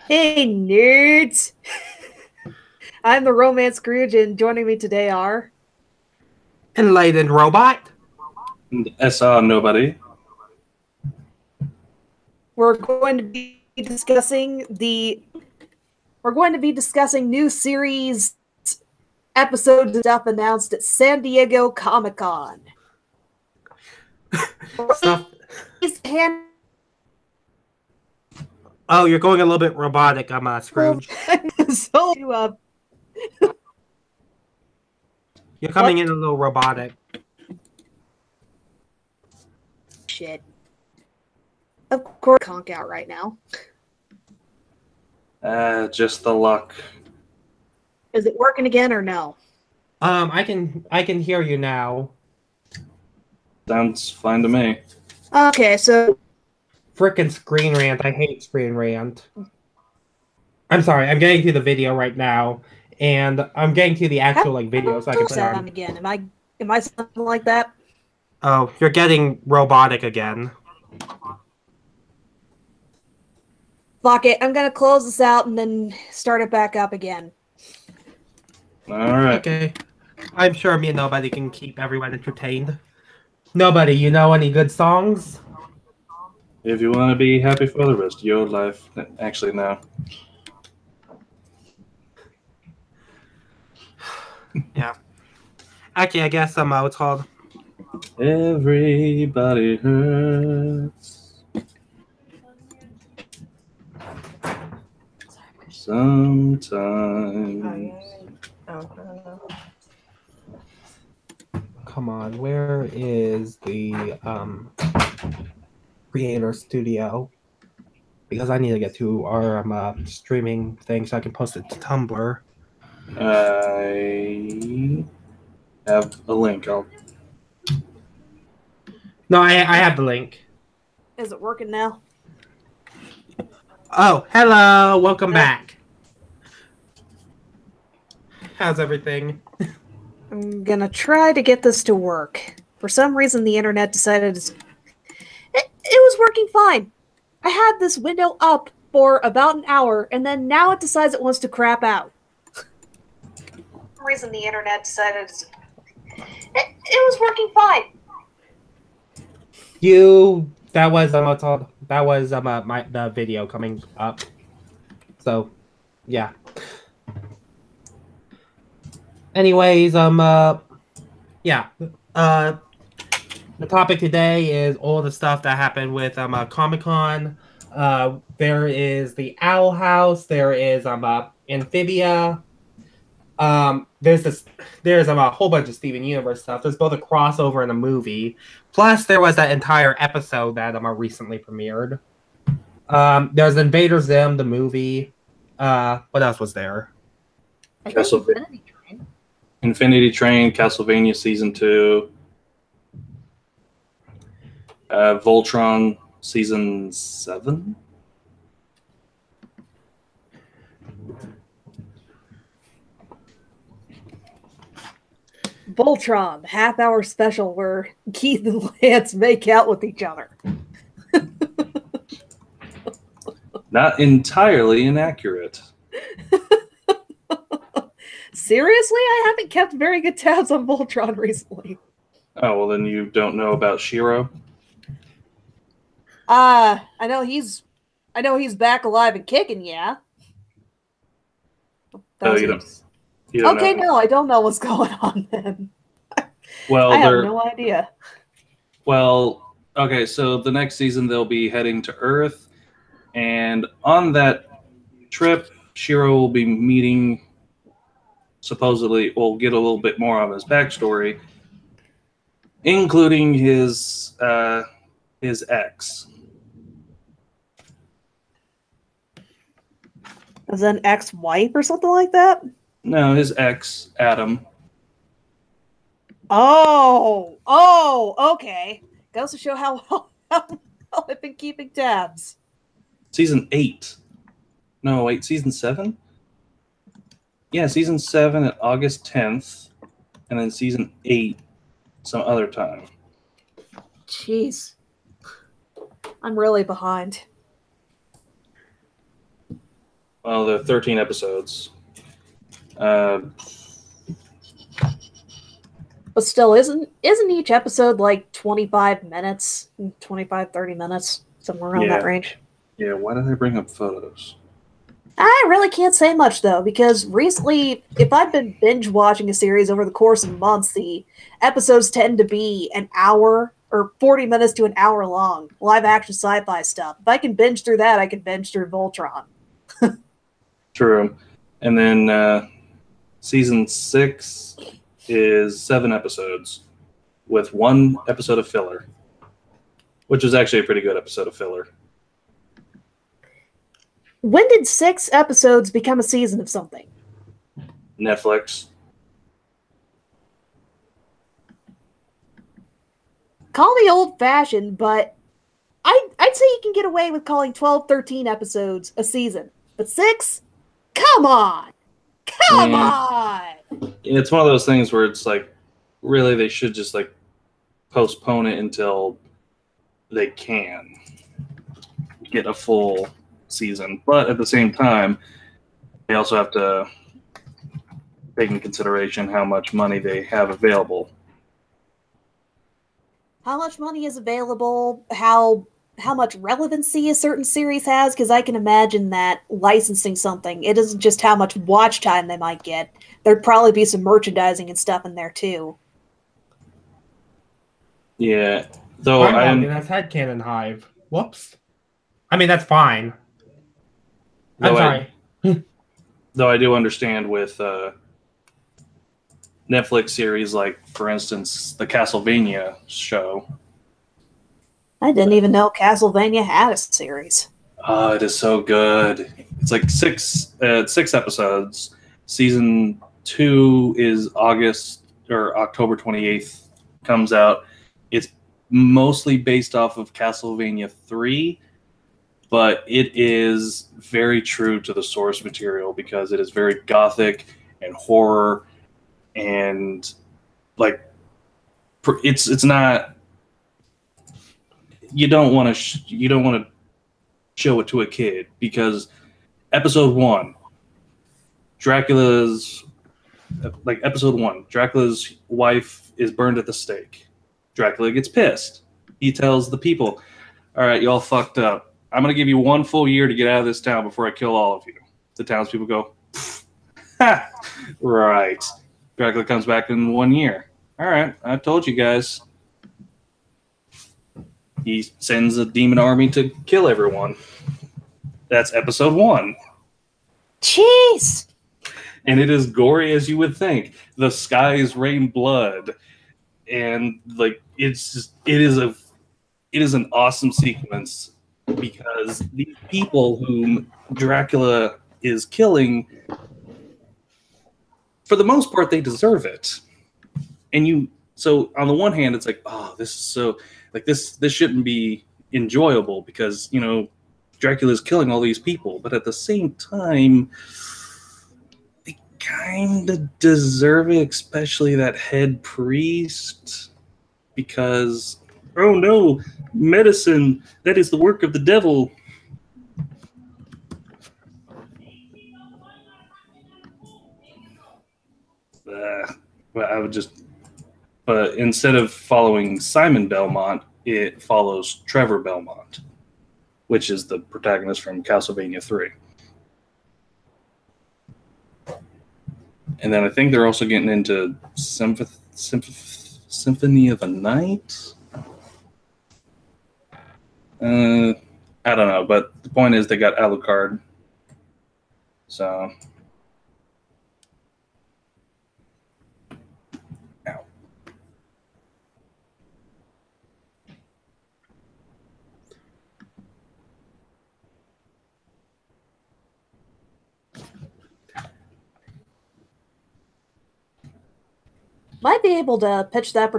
Hey, nerds! I'm the Romance Scrooge, and joining me today are. Enlightened robot. SR nobody. We're going to be discussing the. We're going to be discussing new series episodes and stuff announced at San Diego Comic Con. Stuff. Oh, you're going a little bit robotic. I'm Scrooge. So, You're coming in a little robotic. shit. Of course, conk out right now. Just the luck. Is it working again or no? I can hear you now. Sounds fine to me. Okay, so Frickin' screen rant. I hate screen rant. I'm sorry. I'm getting to the video right now, and I'm getting to the actual video, so I can put it on. Again. Am I something like that? Oh, you're getting robotic again. Fuck it. I'm gonna close this out and then start it back up again. All right. Okay. I'm sure me and Nobody can keep everyone entertained. Nobody, you know any good songs? If you want to be happy for the rest of your life, actually, no. Yeah. Actually, I guess what's called. Everybody hurts. Sometimes. Come on, where is the creator studio? Because I need to get to our streaming thing so I can post it to Tumblr. I have a link. No, I have the link. Is it working now? Oh, hello! Welcome back. How's everything? I'm gonna try to get this to work. For some reason, the internet decided it was working fine. I had this window up for about an hour, and then now it decides it wants to crap out. For some reason, the internet decided it was working fine. That was the video coming up. So, yeah. Anyways, yeah. The topic today is all the stuff that happened with Comic-Con. There is the Owl House. There is Amphibia. There's a whole bunch of Steven Universe stuff. There's both a crossover and a movie. Plus, there was that entire episode that recently premiered. There's Invader Zim, the movie. What else was there? Infinity Train, Castlevania Season 2, Voltron Season 7. Voltron, half-hour special where Keith and Lance make out with each other. Not entirely inaccurate. Seriously? I haven't kept very good tabs on Voltron recently. Oh, well, then you don't know about Shiro? I know he's back alive and kicking, yeah. Oh, you don't okay, know. no, I don't know what's going on then. Well, I have no idea. Well, okay, so the next season they'll be heading to Earth, and on that trip, Shiro will be meeting, supposedly, we'll get a little bit more of his backstory, including his ex. Is that an ex-wife or something like that? No, his ex, Adam. Oh, okay. Goes to show how well I've been keeping tabs. Season 8. No, wait, Season 7? Yeah, Season 7 at August 10th, and then Season 8 some other time. Jeez. I'm really behind. Well, there are 13 episodes. But still, isn't each episode like 25 minutes, 25, 30 minutes, somewhere around that range? Yeah, why did I bring up photos? I really can't say much, though, because recently, if I've been binge watching a series over the course of months, the episodes tend to be an hour or 40 minutes to an hour long, live action sci-fi stuff. If I can binge through that, I can binge through Voltron. True. And then season 6 is 7 episodes with 1 episode of filler, which is actually a pretty good episode of filler. When did 6 episodes become a season of something? Netflix. Call me old-fashioned, but I'd say you can get away with calling 12, 13 episodes a season. But 6? Come on! Come on! It's one of those things where it's like, really, they should just like postpone it until they can get a full season. But at the same time, they also have to take into consideration how much money they have available. How much money is available? How much relevancy a certain series has? Because I can imagine that licensing something, it isn't just how much watch time they might get. There'd probably be some merchandising and stuff in there too. Yeah, though that's Headcanon Hive. Whoops. I mean, that's fine. I'm sorry. Though I do understand with Netflix series, like, for instance, the Castlevania show. I didn't even know Castlevania had a series. Oh, it is so good. It's like 6 episodes. Season 2 is August or October 28th comes out. It's mostly based off of Castlevania 3, but it is very true to the source material because it is very gothic and horror, and like it's not. You don't want to show it to a kid because episode 1, Dracula's wife is burned at the stake. Dracula gets pissed. He tells the people, "All right, y'all fucked up. I'm going to give you 1 full year to get out of this town before I kill all of you." The townspeople go, "Ha, right." Dracula comes back in 1 year. "All right, I told you guys." He sends a demon army to kill everyone. That's episode 1. Jeez! And it is gory as you would think. The skies rain blood. And like it is an awesome sequence because these people whom Dracula is killing, for the most part, they deserve it. And so on the one hand, it's like, oh, this is so like this shouldn't be enjoyable because Dracula is killing all these people, but at the same time, they kind of deserve it, especially that head priest, because oh no, medicine, that is the work of the devil. But instead of following Simon Belmont, it follows Trevor Belmont, which is the protagonist from Castlevania 3. And then I think they're also getting into Symphony of the Night. I don't know, but the point is they got Alucard. So... Might be able to pitch that.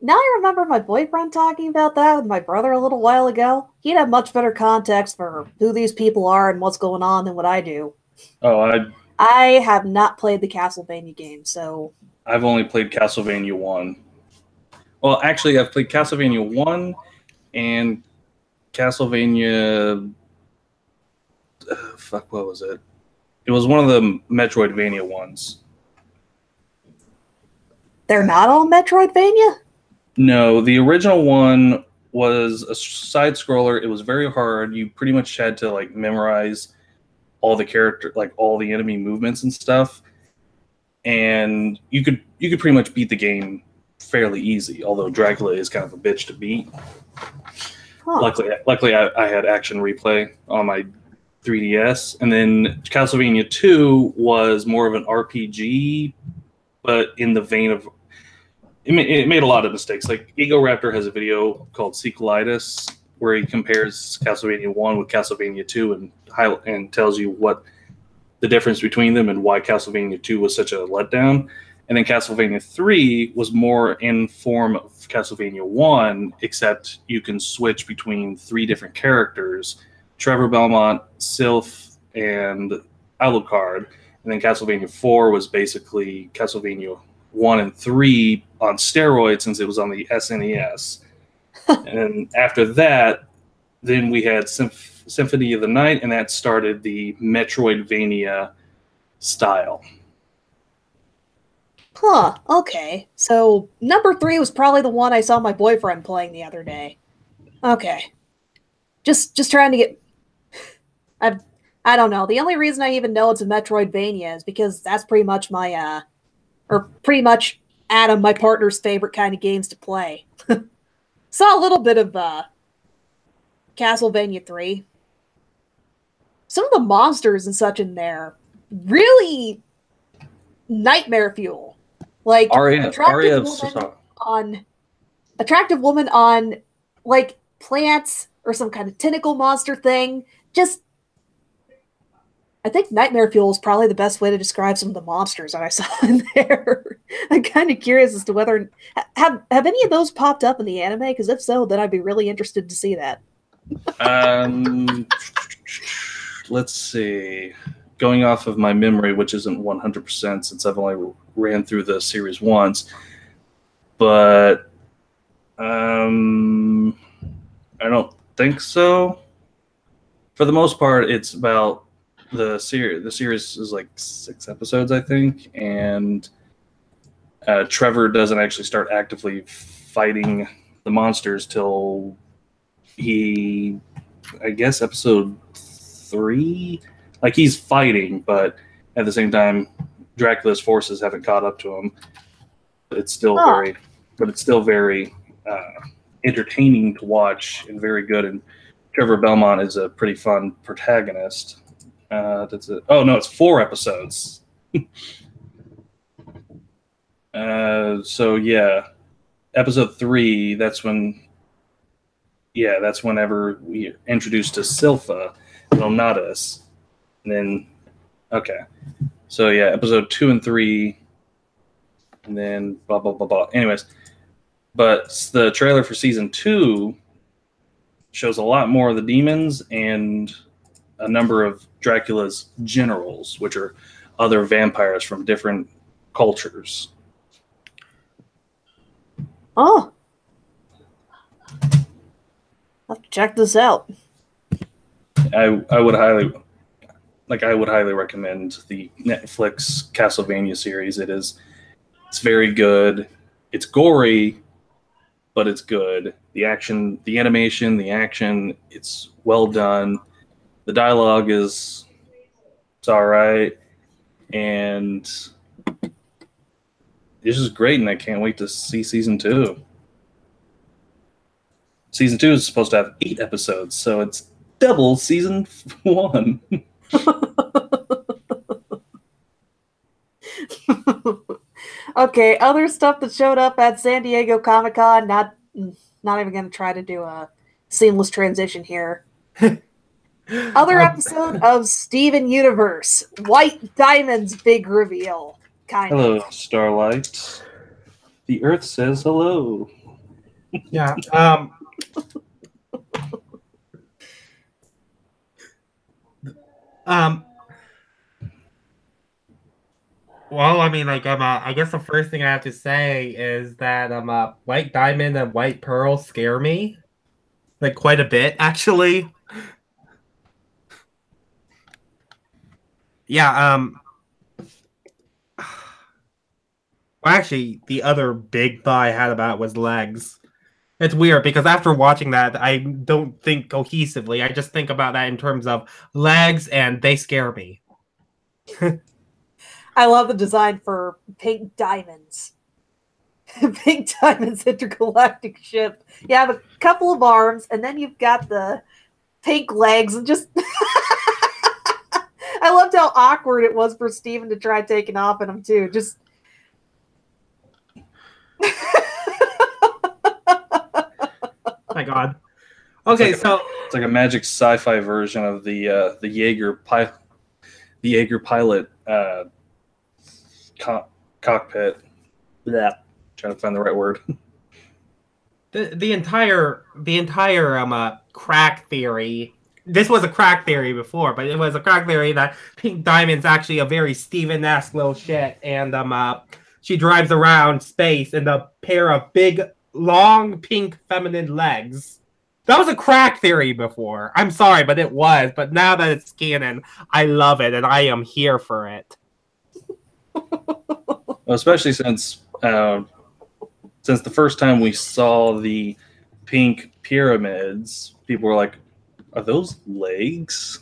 Now I remember my boyfriend talking about that with my brother a little while ago. He'd have much better context for who these people are and what's going on than what I do. Oh, I have not played the Castlevania game, so... I've only played Castlevania 1. Well, actually, I've played Castlevania 1 and Castlevania fuck, what was it? It was one of the Metroidvania ones. They're not all Metroidvania? No, the original one was a side scroller. It was very hard. You pretty much had to like memorize all the character, like all the enemy movements and stuff. And you could pretty much beat the game fairly easy. Although Dracula is kind of a bitch to beat. Huh. Luckily, I had Action Replay on my 3DS, and then Castlevania 2 was more of an RPG, but in the vein of it made a lot of mistakes. Like Ego Raptor has a video called Sequelitis where he compares Castlevania 1 with Castlevania 2 and tells you what the difference between them and why Castlevania 2 was such a letdown. And then Castlevania 3 was more in form of Castlevania 1, except you can switch between 3 different characters: Trevor Belmont, Sylph, and Alucard. And then Castlevania 4 was basically Castlevania 1 and 3 on steroids since it was on the SNES. And after that, then we had Symphony of the Night, and that started the Metroidvania style. Huh, okay. So, number 3 was probably the one I saw my boyfriend playing the other day. Okay. Just trying to get... I don't know. The only reason I even know it's a Metroidvania is because that's pretty much my, or pretty much Adam, my partner's favorite kind of games to play. Saw a little bit of, Castlevania 3. Some of the monsters and such in there really nightmare fuel. Like attractive woman on like plants or some kind of tentacle monster thing. Just, I think nightmare fuel is probably the best way to describe some of the monsters that I saw in there. I'm kind of curious as to whether have any of those popped up in the anime? Because if so, then I'd be really interested to see that. Let's see. Going off of my memory, which isn't 100% since I've only ran through the series once, but I don't think so. For the most part, it's about the series. The series is like 6 episodes, I think, and Trevor doesn't actually start actively fighting the monsters till I guess episode 3. Like he's fighting, but at the same time, Dracula's forces haven't caught up to him. But it's still very entertaining to watch and very good. And Trevor Belmont is a pretty fun protagonist. That's it. Oh no, it's 4 episodes. So yeah, episode 3. That's whenever we introduced to Silpha Nonatus. And then, okay. So, yeah, episode 2 and 3, and then blah, blah, blah, blah. Anyways, but the trailer for season 2 shows a lot more of the demons and a number of Dracula's generals, which are other vampires from different cultures. Oh. I'll have to check this out. I would highly recommend the Netflix Castlevania series. It's very good. It's gory, but it's good. The action, the animation, the action, it's well done. The dialogue it's all right, and it's just great. And I can't wait to see season 2. Season 2 is supposed to have 8 episodes, so it's double season 1. Okay, other stuff that showed up at San Diego Comic-Con. Not even going to try to do a seamless transition here. Other episode of Steven Universe. White Diamond's big reveal. Hello, Starlight. The Earth says hello. Yeah. Well, I mean, like, I guess the first thing I have to say is that White Diamond and White Pearl scare me, like, quite a bit, actually. Yeah. Well, actually, the other big thought I had about it was legs. It's weird because after watching that, I don't think cohesively. I just think about that in terms of legs, and they scare me. I love the design for Pink Diamonds. Pink Diamonds intergalactic ship. You have a couple of arms, and then you've got the pink legs, and just I loved how awkward it was for Steven to try taking off in them too. Just My God. Okay, It's like a magic sci-fi version of the Jaeger pilot cockpit. Yeah, trying to find the right word. the entire crack theory. This was a crack theory before, but it was a crack theory that Pink Diamond's actually a very Steven-esque little shit, and she drives around space in a pair of big, long, pink, feminine legs. That was a crack theory before. I'm sorry, but it was. But now that it's canon, I love it, and I am here for it. Well, especially since the first time we saw the pink pyramids, people were like, "Are those legs?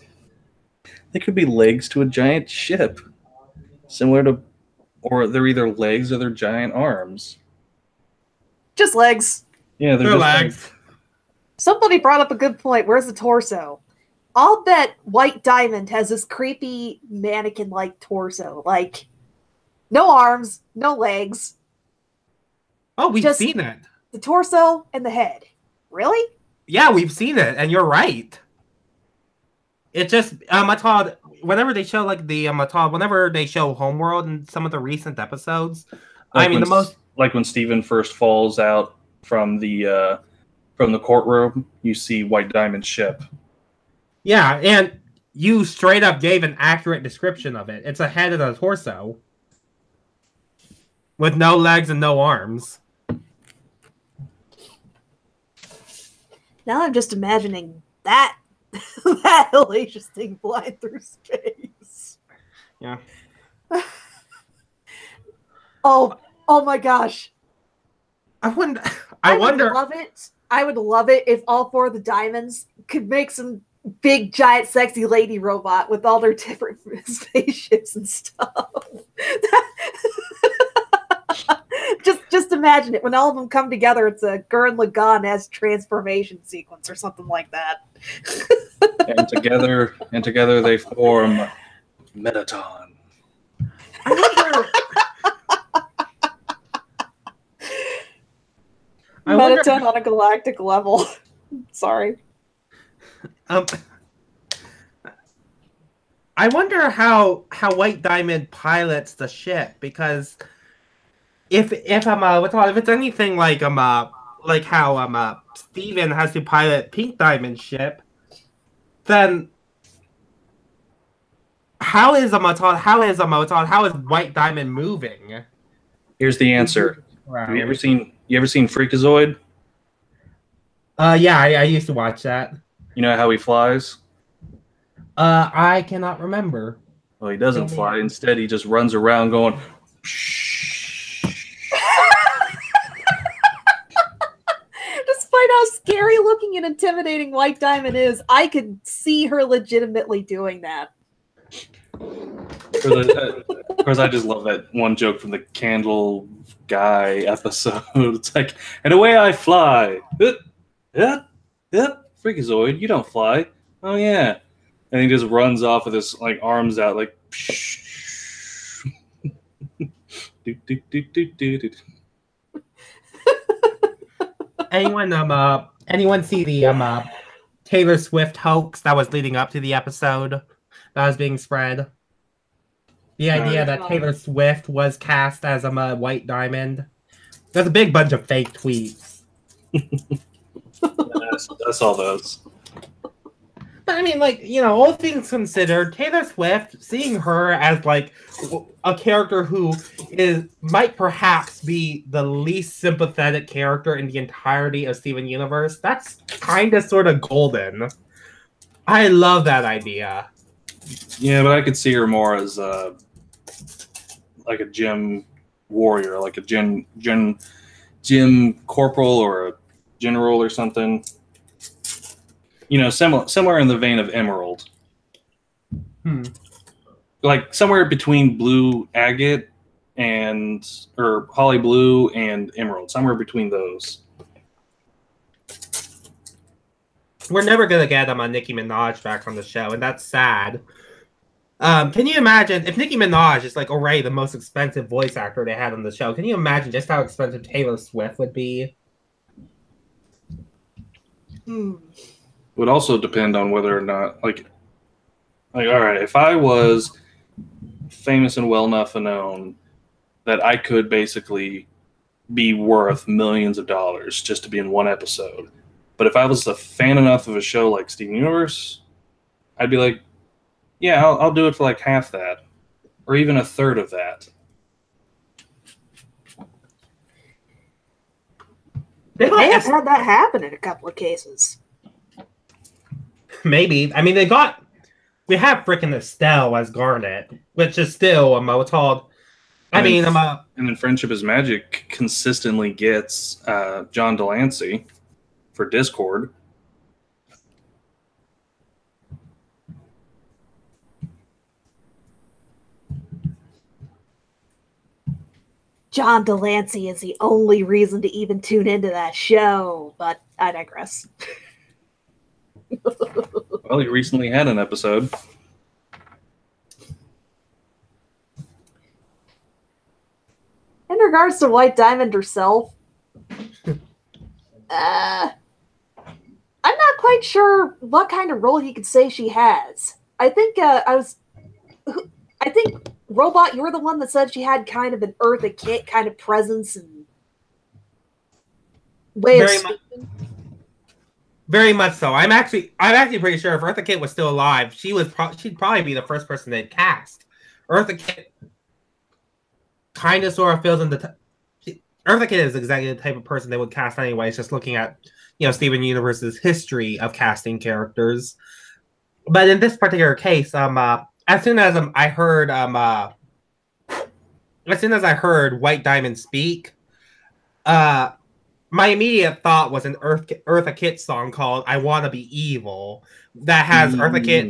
They could be legs to a giant ship, similar to, or they're either legs or they're giant arms." just legs. Yeah, They're legs. Somebody brought up a good point. Where's the torso? I'll bet White Diamond has this creepy mannequin-like torso. Like, no arms, no legs. Oh, we've Just seen it. the torso and the head. Really? Yeah, we've seen it, and you're right. It just Matod, whenever they show like the whenever they show Homeworld in some of the recent episodes, Like I mean like when Steven first falls out from the courtroom, you see White Diamond's ship. Yeah, and you straight up gave an accurate description of it. It's a head and a torso with no legs and no arms. Now I'm just imagining that that hellacious thing flying through space. Yeah. Oh my gosh. I wonder. I would love it. I would love it if all four of the diamonds could make some big, giant, sexy lady robot with all their different spaceships and stuff. just imagine it. When all of them come together, it's a Gurren Lagann-esque transformation sequence or something like that. and together they form Metaton. I wonder Metaton on a galactic level. Sorry. I wonder how White Diamond pilots the ship, because if it's anything like how Steven has to pilot Pink Diamond's ship, then how is White Diamond moving? Here's the answer. Wow. Have you ever seen Freakazoid? Yeah, I used to watch that. You know how he flies? I cannot remember. Well, he doesn't fly. Instead, he just runs around going, Despite how scary looking and intimidating White Diamond is, I could see her legitimately doing that. Of course, I just love that one joke from the Candle Guy episode. It's like, and away I fly. Freakazoid, you don't fly. Oh yeah. And he just runs off with his like arms out, like. Anyone see the Taylor Swift hoax that was leading up to the episode that was being spread? The idea that Taylor Swift was cast as a White Diamond. There's a big bunch of fake tweets. I saw those. But I mean, like, you know, all things considered, Taylor Swift, seeing her as like a character who might perhaps be the least sympathetic character in the entirety of Steven Universe, that's kind of sort of golden. I love that idea. Yeah, but I could see her more as like a gym warrior, like a gym corporal or a general or something. You know, similar in the vein of Emerald. Like somewhere between blue agate and or holly blue and emerald, somewhere between those. We're never gonna get Nicki Minaj back on the show, and that's sad. Can you imagine if Nicki Minaj is like already the most expensive voice actor they had on the show? Can you imagine just how expensive Taylor Swift would be? Would also depend on whether or not like all right, if I was famous and well enough and known that I could basically be worth millions of dollars just to be in one episode. But if I was a fan enough of a show like Steven Universe, I'd be like, yeah, I'll do it for like half that or even a third of that. They have had that happen in a couple of cases. Maybe. I mean, we have freaking Estelle as Garnet, which is still what's called. And then Friendship is Magic consistently gets John Delancey for Discord. John Delancey is the only reason to even tune into that show, but I digress. Well, he recently had an episode. In regards to White Diamond herself, I'm not quite sure what kind of role you could say she has. I think Robot, you're the one that said she had kind of an Eartha Kitt kind of presence and way of speaking. Very much so. I'm actually pretty sure if Eartha Kitt was still alive, she'd probably be the first person they'd cast. Eartha Kitt kind of sort of fills in Eartha Kitt is exactly the type of person they would cast anyways, just looking at Steven Universe's history of casting characters. But in this particular case, as soon as I heard White Diamond speak, my immediate thought was an Eartha Kitt song called "I Wanna Be Evil" that has Eartha Kitt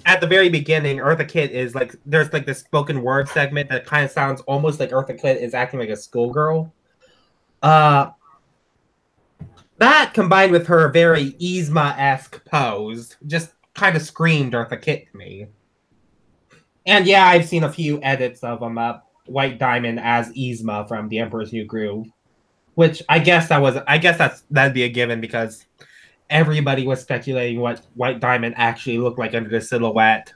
at the very beginning. Eartha Kitt is like there's like this spoken word segment that kind of sounds almost like Eartha Kitt is acting like a schoolgirl. That combined with her very Yzma-esque pose just kind of screamed Eartha Kitt to me. And yeah, I've seen a few edits of White Diamond as Yzma from The Emperor's New Groove, which that'd be a given because everybody was speculating what White Diamond actually looked like under the silhouette.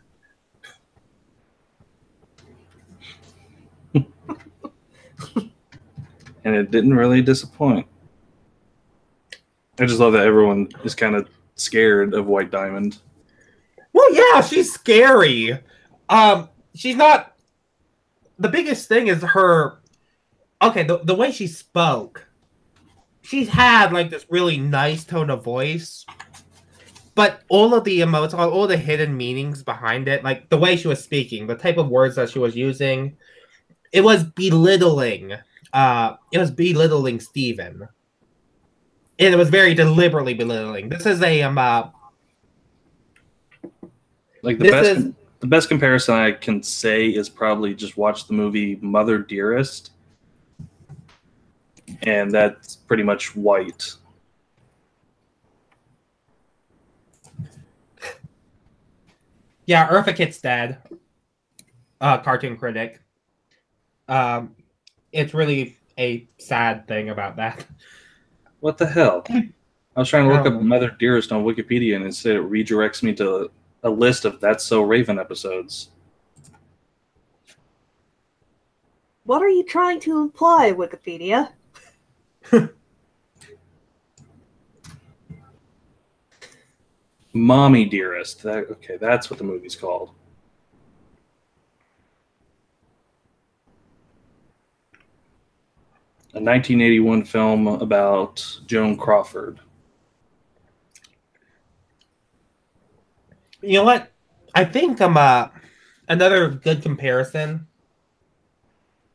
And it didn't really disappoint. I just love that everyone is kind of scared of White Diamond. Well, yeah, she's scary. She's not. The biggest thing is her. Okay, the way she spoke. She's had like this really nice tone of voice, but all of the emotes, all the hidden meanings behind it, like the way she was speaking, the type of words that she was using, it was belittling. It was belittling Steven. And it was very deliberately belittling. This is a like the best comparison I can say is probably just watch the movie Mother Dearest, and that's pretty much White. Yeah, Eartha Kitt's dead. Cartoon critic. It's really a sad thing about that. What the hell? I was trying to look up Mother Dearest on Wikipedia, and instead it redirects me to a list of That's So Raven episodes. What are you trying to imply, Wikipedia? Mommy Dearest. Okay, that's what the movie's called. A 1981 film about Joan Crawford. You know what? I think another good comparison.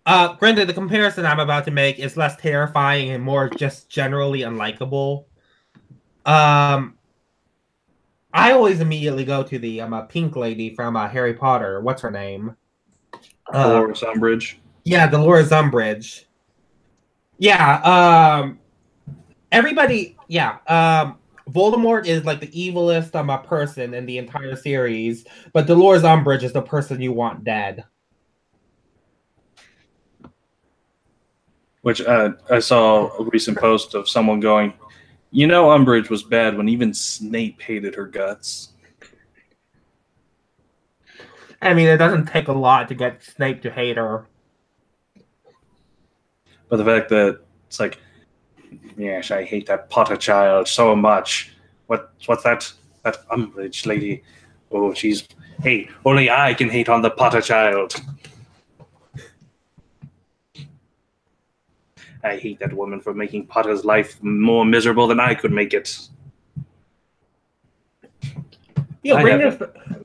Granted, the comparison I'm about to make is less terrifying and more just generally unlikable. I always immediately go to the pink lady from Harry Potter. What's her name? Dolores Umbridge. Yeah, Dolores Umbridge. Yeah. Everybody. Yeah. Voldemort is like the evilest person in the entire series, but Dolores Umbridge is the person you want dead. Which I saw a recent post of someone going, you know, Umbridge was bad when even Snape hated her guts. I mean, it doesn't take a lot to get Snape to hate her. But the fact that it's like, yes, I hate that Potter child so much. What's that? That Umbridge lady. Oh, she's... Hey, only I can hate on the Potter child. I hate that woman for making Potter's life more miserable than I could make it. Yeah,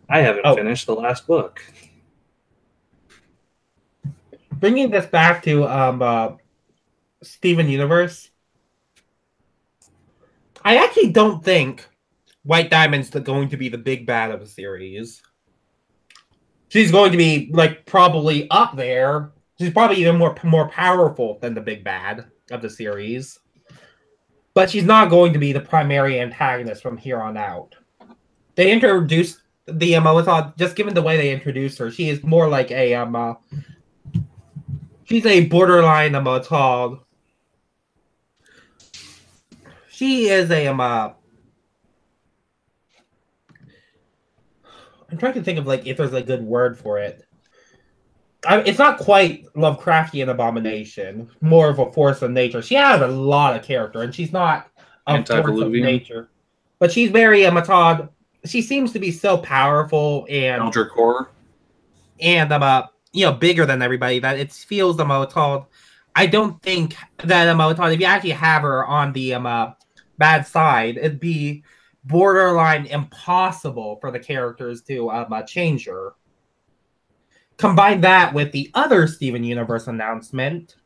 I haven't finished the last book. Bringing this back to Steven Universe, I actually don't think White Diamond's going to be the big bad of the series. She's going to be like probably up there. She's probably even more powerful than the big bad of the series. But she's not going to be the primary antagonist from here on out. They introduced the just given the way they introduced her, she is more like a she's a borderline she is a I'm trying to think of like if there's a good word for it. It's not quite Lovecraftian abomination, more of a force of nature. She has a lot of character, and she's not a force of nature, but she's very Matod. She seems to be so powerful and Eldritch Horror, and bigger than everybody that it feels Matod. I don't think that Matod, if you actually have her on the bad side, it'd be borderline impossible for the characters to change her. Combine that with the other Steven Universe announcement,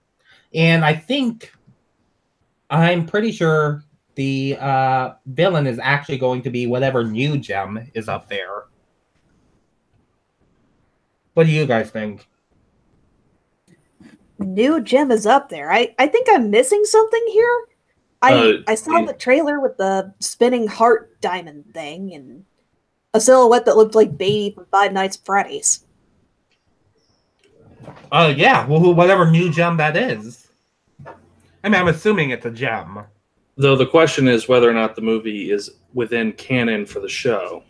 and I'm pretty sure the villain is actually going to be whatever new gem is up there. What do you guys think? New gem is up there. I think I'm missing something here. I saw the trailer with the spinning heart diamond thing and a silhouette that looked like Beatty from Five Nights at Freddy's. Yeah, well, whatever new gem that is. I mean, I'm assuming it's a gem. Though the question is whether or not the movie is within canon for the show.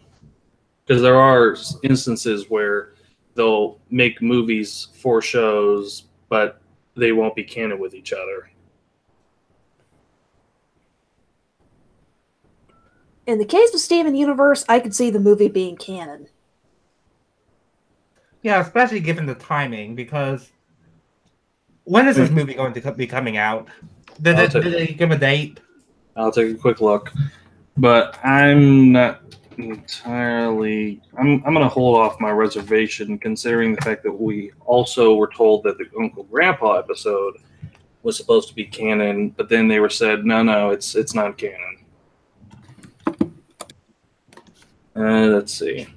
Because there are instances where they'll make movies for shows, but they won't be canon with each other. In the case of Steven Universe, I could see the movie being canon. Yeah, especially given the timing, because when is this movie going to be coming out? Did they give a date? I'll take a quick look. But I'm not entirely... I'm going to hold off my reservation, considering the fact that we also were told that the Uncle Grandpa episode was supposed to be canon, but then they were said, no, it's not canon. Let's see.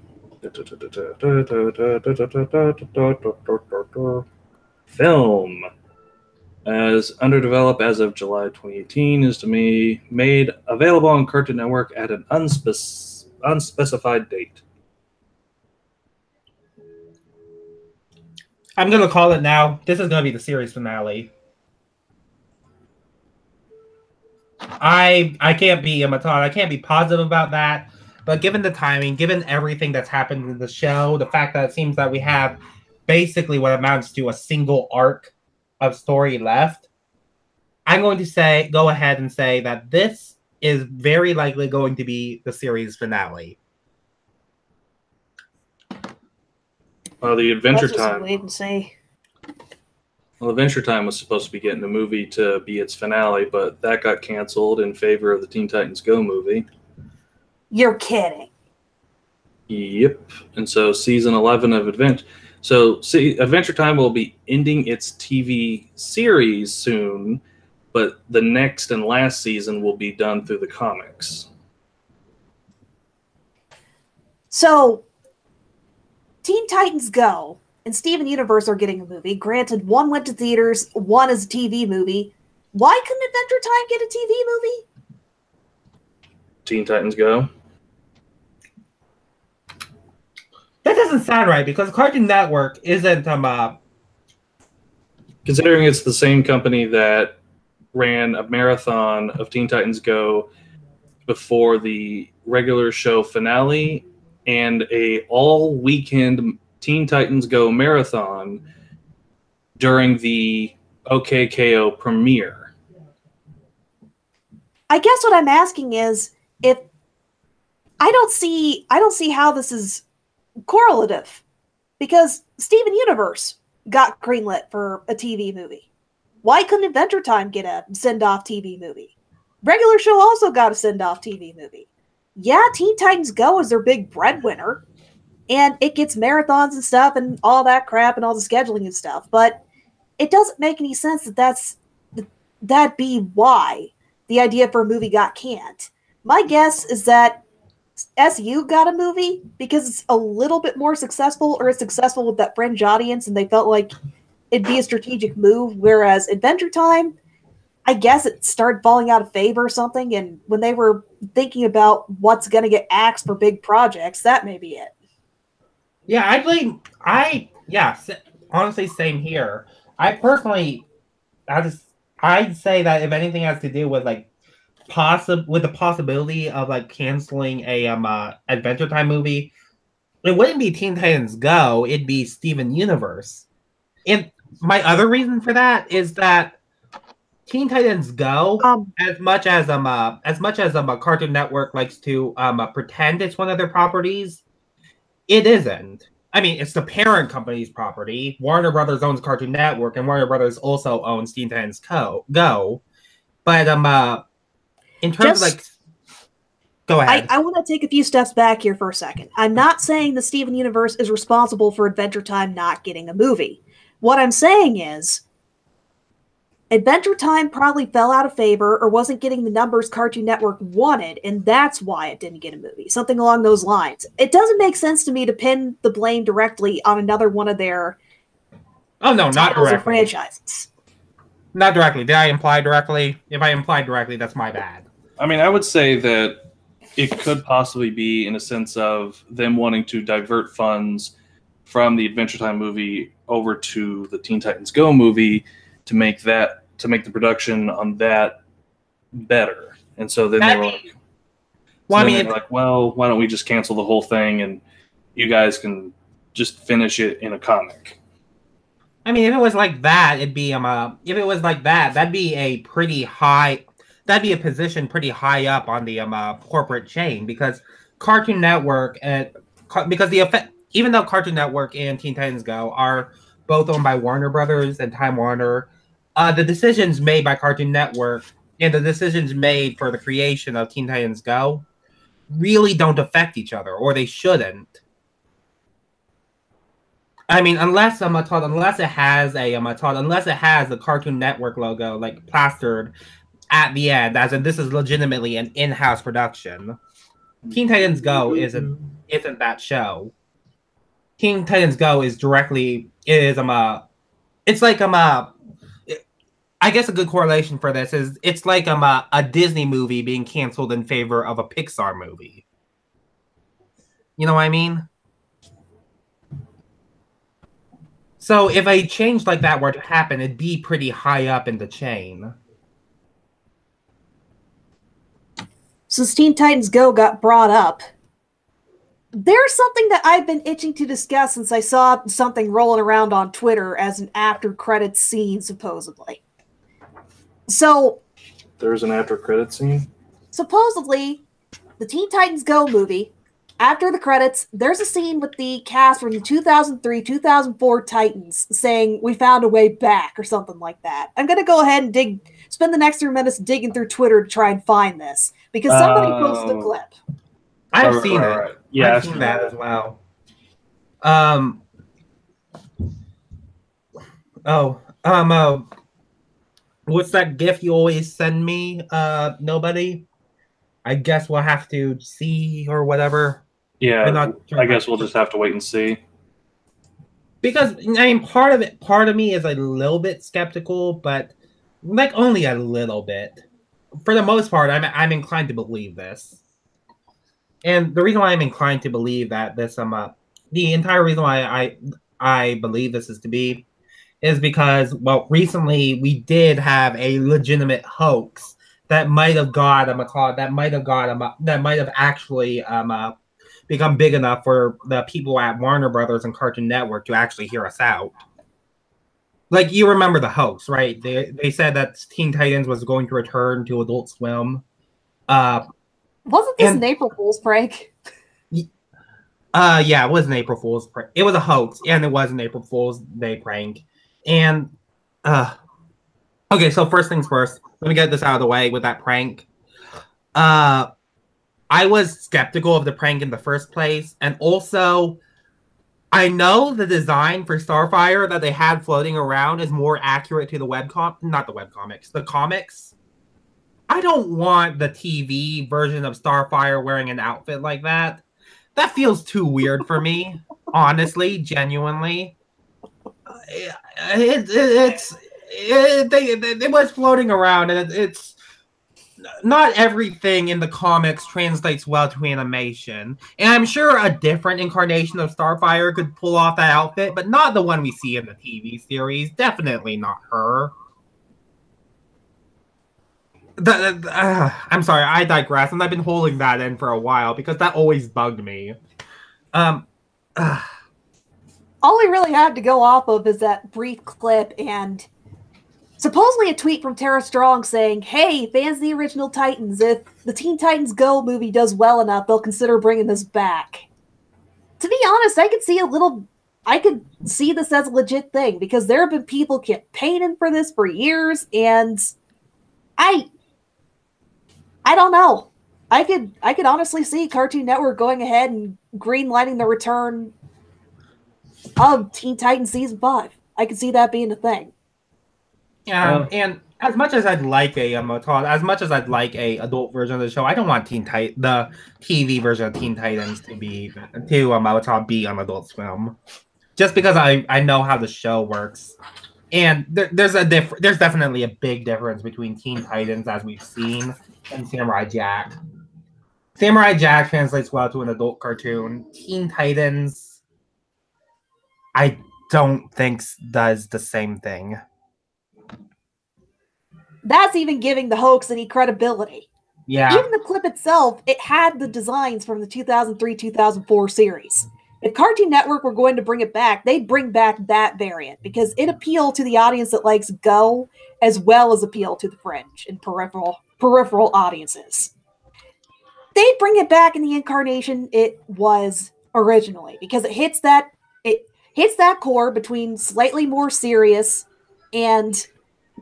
Film. As underdeveloped as of July 2018, is to me made available on Cartoon Network at an unspecified date. I'm going to call it now. This is going to be the series finale. I can't be I can't be positive about that. But given the timing, given everything that's happened in the show, the fact that it seems that we have basically what amounts to a single arc of story left, I'm going to go ahead and say that this is very likely going to be the series finale. Well, the Adventure Time. Wait and see. Well, Adventure Time was supposed to be getting the movie to be its finale, but that got canceled in favor of the Teen Titans Go movie. You're kidding. Yep. And so season 11 of Adventure. So Adventure Time will be ending its TV series soon, but the next and last season will be done through the comics. So, Teen Titans Go and Steven Universe are getting a movie. Granted, one went to theaters, one is a TV movie. Why couldn't Adventure Time get a TV movie? Teen Titans Go. That doesn't sound right because Cartoon Network isn't Considering it's the same company that ran a marathon of Teen Titans Go before the regular show finale and a all-weekend Teen Titans Go marathon during the OKKO premiere. I guess what I'm asking is if I don't see how this is correlative, because Steven Universe got greenlit for a TV movie. Why couldn't Adventure Time get a send-off TV movie? Regular show also got a send-off TV movie. Yeah, Teen Titans Go is their big breadwinner, and it gets marathons and stuff and all that crap and all the scheduling and stuff, but it doesn't make any sense that'd be why the idea for a movie got canned. My guess is that SU got a movie because it's a little bit more successful, or it's successful with that fringe audience, and they felt like it'd be a strategic move, whereas Adventure Time, I guess it started falling out of favor or something, and when they were thinking about what's going to get axed for big projects, that may be it. Yeah, honestly, same here. I'd say that if anything has to do with like with the possibility of like canceling a Adventure Time movie, it wouldn't be Teen Titans Go, it'd be Steven Universe. And my other reason for that is that Teen Titans Go, as much as Cartoon Network likes to pretend it's one of their properties, it isn't. I mean, it's the parent company's property. Warner Brothers owns Cartoon Network, and Warner Brothers also owns Teen Titans Go. But in terms of like, go ahead. I want to take a few steps back here for a second. I'm not saying the Steven Universe is responsible for Adventure Time not getting a movie. What I'm saying is, Adventure Time probably fell out of favor or wasn't getting the numbers Cartoon Network wanted, and that's why it didn't get a movie. Something along those lines. It doesn't make sense to me to pin the blame directly on another one of their not directly. franchises. Not directly. Did I imply directly? If I implied directly, that's my bad. I mean, I would say that it could possibly be in a sense of them wanting to divert funds from the Adventure Time movie over to the Teen Titans Go movie to make the production on that better. And so then they were like, well, why don't we just cancel the whole thing and you guys can just finish it in a comic. I mean, if it was like that, it'd be that'd be a pretty high. That'd be a position pretty high up on the corporate chain, because Cartoon Network even though Cartoon Network and Teen Titans Go are both owned by Warner Brothers and Time Warner, the decisions made by Cartoon Network and the decisions made for the creation of Teen Titans Go really don't affect each other, or they shouldn't. I mean, unless it has the Cartoon Network logo like plastered at the end, as in this is legitimately an in-house production. Teen Titans Go isn't that show. Teen Titans Go is it's like I guess a good correlation for this is it's like a Disney movie being canceled in favor of a Pixar movie. You know what I mean? So if a change like that were to happen, it'd be pretty high up in the chain. Since Teen Titans Go got brought up, there's something that I've been itching to discuss since I saw something rolling around on Twitter as an after-credits scene, supposedly. So, there's an after-credits scene? Supposedly, the Teen Titans Go movie, after the credits, there's a scene with the cast from the 2003-2004 Titans saying, "We found a way back," or something like that. I'm going to go ahead and spend the next 3 minutes digging through Twitter to try and find this, because somebody posted a clip. I've seen it. Right. Yeah, I've seen that as well. Um. Oh. What's that GIF you always send me? Nobody. I guess we'll have to see or whatever. yeah. I guess we'll just have to wait and see. Because I mean, part of me is a little bit skeptical, but like only a little bit. For the most part, I'm inclined to believe this. And the reason why I'm inclined to believe that this the entire reason why I believe this is to be is because, well, recently we did have a legitimate hoax that might have actually become big enough for the people at Warner Brothers and Cartoon Network to actually hear us out. Like, you remember the hoax, right? They said that Teen Titans was going to return to Adult Swim. Wasn't this an April Fool's prank? Yeah, it was an April Fool's prank. It was a hoax, and it was an April Fool's Day prank. And okay, so first things first, let me get this out of the way with that prank. I was skeptical of the prank in the first place, and also I know the design for Starfire that they had floating around is more accurate to the the comics. I don't want the TV version of Starfire wearing an outfit like that. That feels too weird for me, honestly, genuinely. It was floating around, and it's not everything in the comics translates well to animation. And I'm sure a different incarnation of Starfire could pull off that outfit, but not the one we see in the TV series. Definitely not her. I'm sorry, I digress, and I've been holding that in for a while because that always bugged me. All we really had to go off of is that brief clip and supposedly a tweet from Tara Strong saying, "Hey, fans of the original Titans, if the Teen Titans Go movie does well enough, they'll consider bringing this back." To be honest, I could see this as a legit thing because there have been people campaigning for this for years, and I don't know. I could honestly see Cartoon Network going ahead and greenlighting the return of Teen Titans Season 5. I could see that being a thing. Yeah, and as much as I'd like a adult version of the show, I don't want the TV version of Teen Titans to be on Adult Swim, just because I know how the show works, and there's definitely a big difference between Teen Titans as we've seen and Samurai Jack. Samurai Jack translates well to an adult cartoon. Teen Titans, I don't think does the same thing. That's even giving the hoax any credibility. Yeah. Even the clip itself, it had the designs from the 2003-2004 series. If Cartoon Network were going to bring it back, they'd bring back that variant because it appealed to the audience that likes Go as well as appeal to the fringe and peripheral audiences. They'd bring it back in the incarnation it was originally because it hits that core between slightly more serious and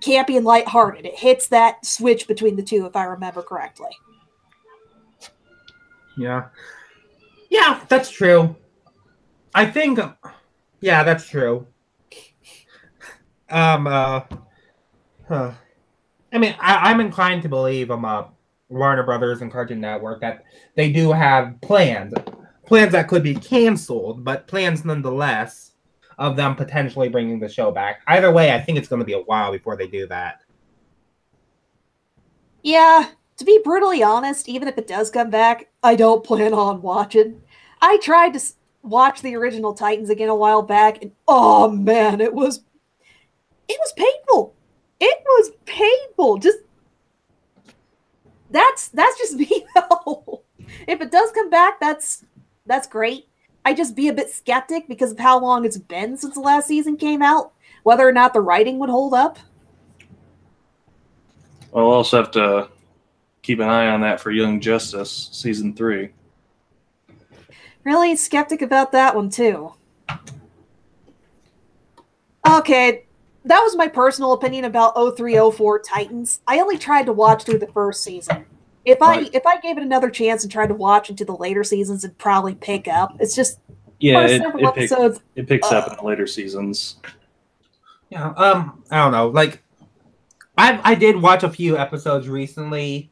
campy and lighthearted. It hits that switch between the two, if I remember correctly. Yeah, that's true. I think, yeah, that's true. I mean, I'm inclined to believe Warner Brothers and Cartoon Network that they do have plans that could be canceled, but plans nonetheless of them potentially bringing the show back. Either way, I think it's going to be a while before they do that. Yeah, to be brutally honest, even if it does come back, I don't plan on watching. I tried to watch the original Titans again a while back, and oh man, it was painful. It was painful. That's just me though. If it does come back, that's great. I just be a bit skeptic because of how long it's been since the last season came out, whether or not the writing would hold up. We'll also have to keep an eye on that for Young Justice Season 3. Really skeptic about that one too. Okay, that was my personal opinion about 0304 Titans. I only tried to watch through the first season. If I gave it another chance and tried to watch into the later seasons, it'd probably pick up. It's just episodes. It picks up in the later seasons. Yeah. I don't know. Like, I did watch a few episodes recently.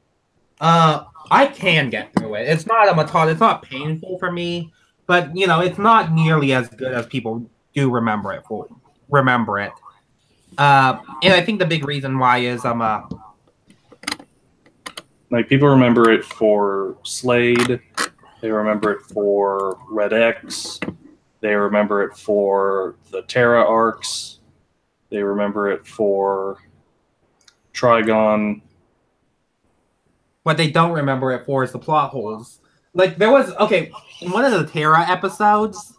I can get through it. It's not it's not painful for me, but it's not nearly as good as people do remember it. And I think the big reason why is like, people remember it for Slade, they remember it for Red X, they remember it for the Terra arcs, they remember it for Trigon. What they don't remember it for is the plot holes. Like, there was in one of the Terra episodes,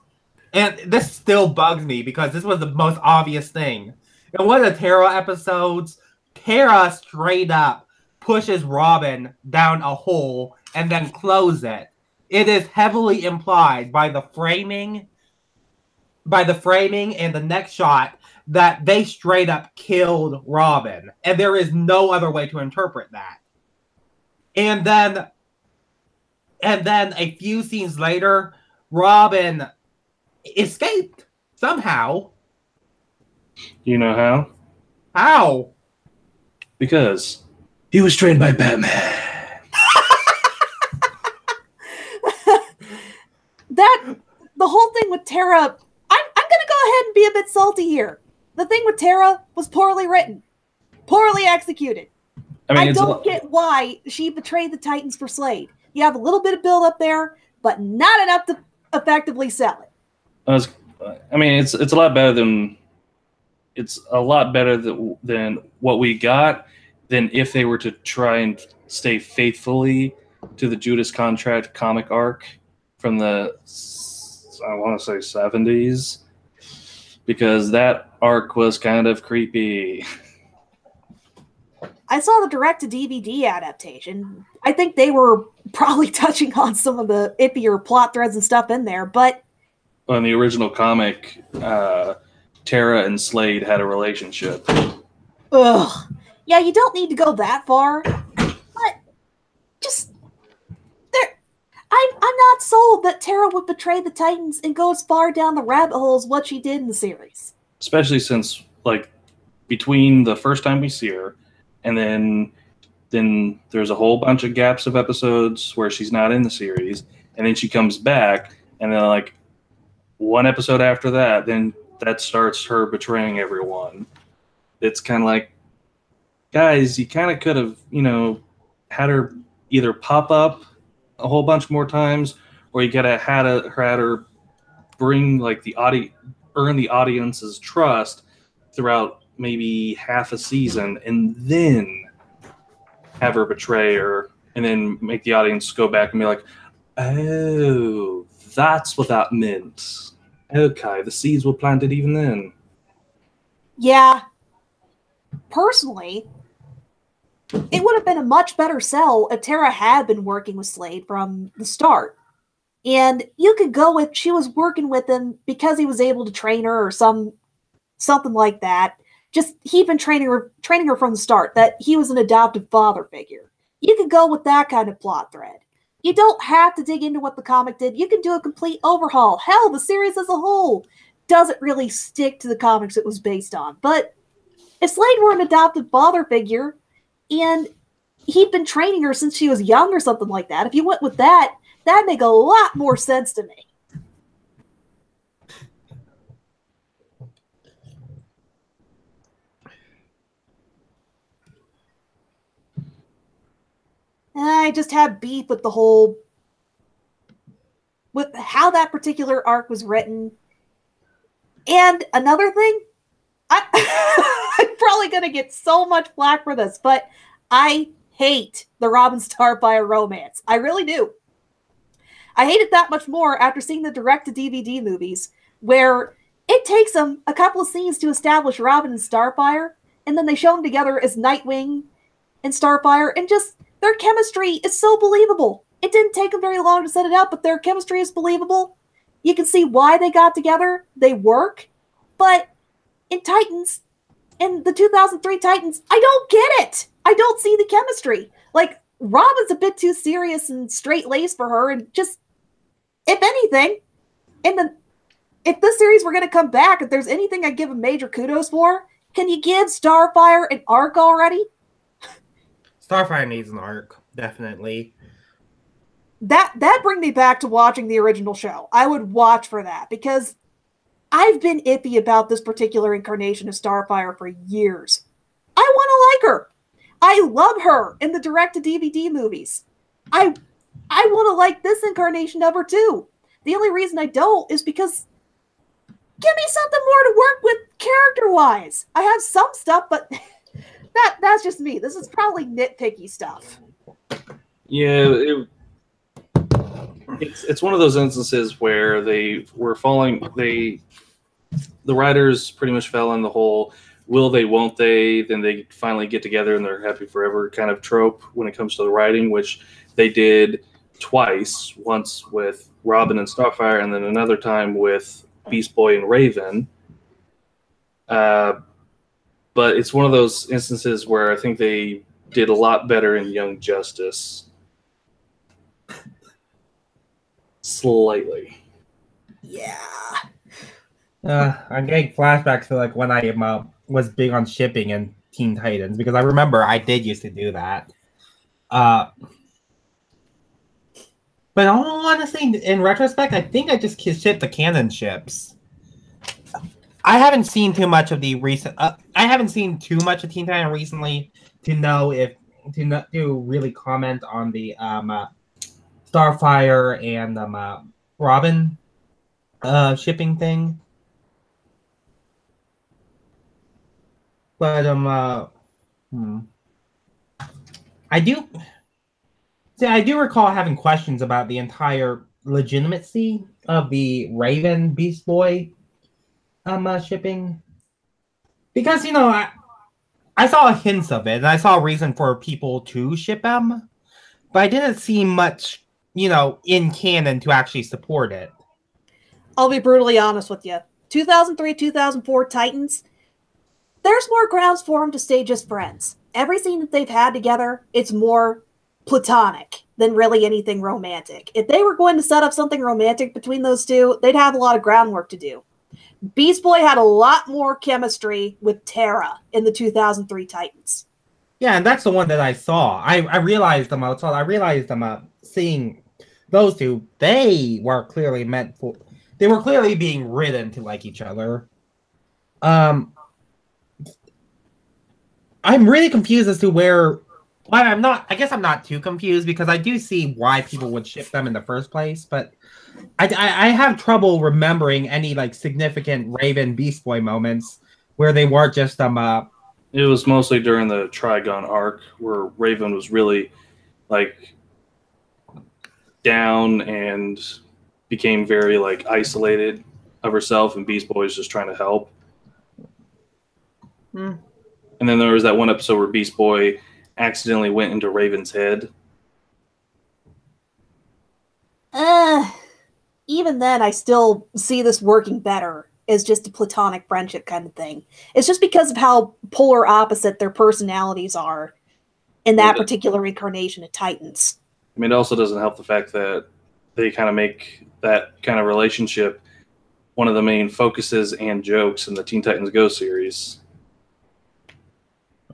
and this still bugs me because this was the most obvious thing. In one of the Terra episodes, Terra straight up pushes Robin down a hole and then closes it. It is heavily implied by the framing and the next shot that they straight up killed Robin, and there is no other way to interpret that. And then a few scenes later, Robin escaped somehow. You know how? How? Because he was trained by Batman. The whole thing with Terra, I'm gonna go ahead and be a bit salty here. The thing with Terra was poorly written, poorly executed. I don't get why she betrayed the Titans for Slade. You have a little bit of build up there, but not enough to effectively sell it. It's a lot better than than what we got. Than if they were to try and stay faithfully to the Judas Contract comic arc from the, I want to say, 70s, because that arc was kind of creepy. I saw the direct-to-DVD adaptation. I think they were probably touching on some of the ippier plot threads and stuff in there, but... Well, in the original comic, Terra and Slade had a relationship. Ugh. Yeah, you don't need to go that far, but just... I'm not sold that Terra would betray the Titans and go as far down the rabbit hole as what she did in the series. Especially since, like, between the first time we see her, and then there's a whole bunch of gaps of episodes where she's not in the series, and then she comes back, and then, like, one episode after that, then that starts her betraying everyone. It's kind of like, guys, you kind of could have, had her either pop up a whole bunch more times, or you could have had her bring, like, earn the audience's trust throughout maybe half a season, and then have her betray her, and then make the audience go back and be like, oh, that's what that meant. Okay, the seeds were planted even then. Yeah. Personally, it would have been a much better sell if Terra had been working with Slade from the start. And you could go with she was working with him because he was able to train her or something like that. Just he'd been training her from the start, that he was an adoptive father figure. You could go with that kind of plot thread. You don't have to dig into what the comic did. You can do a complete overhaul. Hell, the series as a whole doesn't really stick to the comics it was based on. But if Slade were an adoptive father figure, and he'd been training her since she was young or something like that, if you went with that, that'd make a lot more sense to me. I just have beef with with how that particular arc was written. And another thing, I'm probably going to get so much flack for this, but I hate the Robin Starfire romance. I really do. I hate it that much more after seeing the direct-to-DVD movies, where it takes them a couple of scenes to establish Robin and Starfire, and then they show them together as Nightwing and Starfire, and just their chemistry is so believable. It didn't take them very long to set it up, but their chemistry is believable. You can see why they got together. They work. But in the 2003 Titans, I don't get it. I don't see the chemistry. Like, Robin's a bit too serious and straight-laced for her, and just, if anything, if this series were going to come back, if there's anything I'd give a major kudos for, can you give Starfire an arc already? Starfire needs an arc, definitely. That bring me back to watching the original show. I would watch for that, because I've been iffy about this particular incarnation of Starfire for years. I want to like her. I love her in the direct-to-DVD movies. I want to like this incarnation of her too. The only reason I don't is because give me something more to work with character-wise. I have some stuff, but that's just me. This is probably nitpicky stuff. Yeah, it's one of those instances where the writers pretty much fell in the whole will they, won't they, then they finally get together and they're happy forever kind of trope when it comes to the writing, which they did twice, once with Robin and Starfire, and then another time with Beast Boy and Raven. But it's one of those instances where I think they did a lot better in Young Justice. Slightly. Yeah. I'm getting flashbacks to like when I was big on shipping in Teen Titans, because I remember I did used to do that. But honestly, in retrospect, I think I just shipped the canon ships. I haven't seen too much of the recent. I haven't seen too much of Teen Titans recently to know to really comment on the Starfire and Robin shipping thing. But I do recall having questions about the entire legitimacy of the Raven Beast Boy shipping, because I saw hints of it and I saw a reason for people to ship them, but I didn't see much in canon to actually support it. I'll be brutally honest with you. 2003, 2004 Titans, there's more grounds for them to stay just friends. Every scene that they've had together, it's more platonic than really anything romantic. If they were going to set up something romantic between those two, they'd have a lot of groundwork to do. Beast Boy had a lot more chemistry with Terra in the 2003 Titans. Yeah, and that's the one that I saw. I realized them outside. I realized them seeing those two. They were clearly being written to like each other. I'm really confused as to why I'm not. I guess I'm not too confused, because I do see why people would ship them in the first place, but I have trouble remembering any like significant Raven Beast Boy moments where they weren't just It was mostly during the Trigon arc where Raven was really like down and became very like isolated of herself, and Beast Boy was just trying to help. And then there was that one episode where Beast Boy accidentally went into Raven's head. Even then, I still see this working better as just a platonic friendship kind of thing. It's just because of how polar opposite their personalities are in that particular incarnation of Titans. I mean, it also doesn't help the fact that they kind of make that kind of relationship one of the main focuses and jokes in the Teen Titans Go series.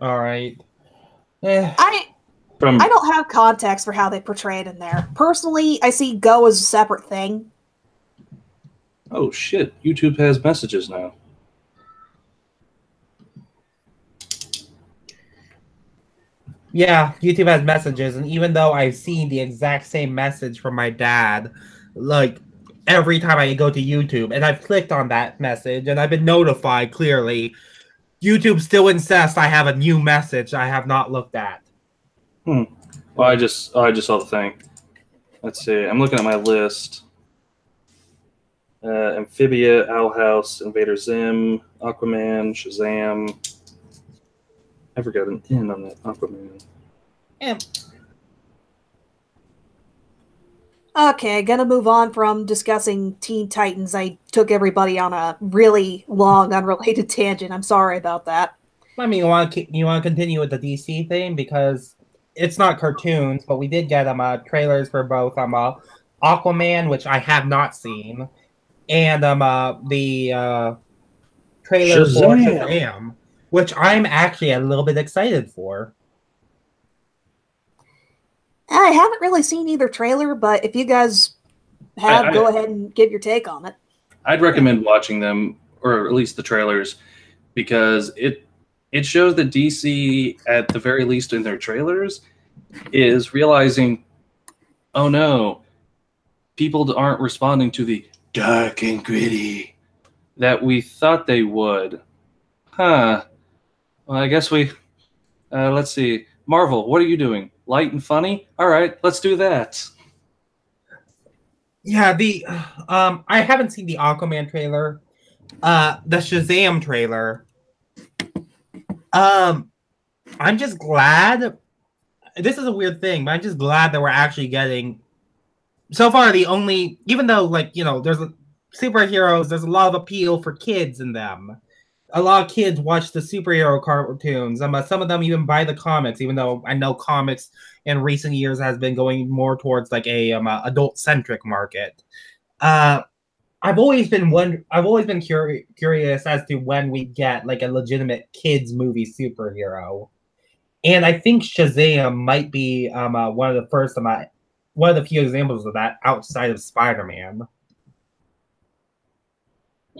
all right. I don't have context for how they portray it in there. Personally, I see Go as a separate thing. Oh shit, YouTube has messages now. Yeah, YouTube has messages, and even though I've seen the exact same message from my dad, like every time I go to YouTube, and I've clicked on that message, and I've been notified clearly, YouTube still insists I have a new message I have not looked at. Well, I just saw the thing. Let's see. I'm looking at my list. Amphibia, Owl House, Invader Zim, Aquaman, Shazam. I forgot an N on that Aquaman. Yeah. Okay, gonna move on from discussing Teen Titans. I took everybody on a really long, unrelated tangent. I'm sorry about that. I mean, you want to continue with the DC thing, because it's not cartoons, but we did get trailers for both Aquaman, which I have not seen, and the trailer for Shazam! Shazam, which I'm actually a little bit excited for. I haven't really seen either trailer, but if you guys have, go ahead and give your take on it. I'd recommend watching them, or at least the trailers, because it shows that DC, at the very least in their trailers, is realizing, oh no, people aren't responding to the dark and gritty that we thought they would. Huh. Well, I guess let's see. Marvel, what are you doing? Light and funny? All right, let's do that. Yeah, I haven't seen the Aquaman trailer. The Shazam trailer. I'm just glad. This is a weird thing, but I'm just glad that we're actually getting. So far, even though there's superheroes, there's a lot of appeal for kids in them. A lot of kids watch the superhero cartoons. Some of them even buy the comics, even though I know comics in recent years has been going more towards like a adult-centric market. I've always been curious as to when we get like a legitimate kids movie superhero, and I think Shazam might be one of the few examples of that outside of Spider-Man.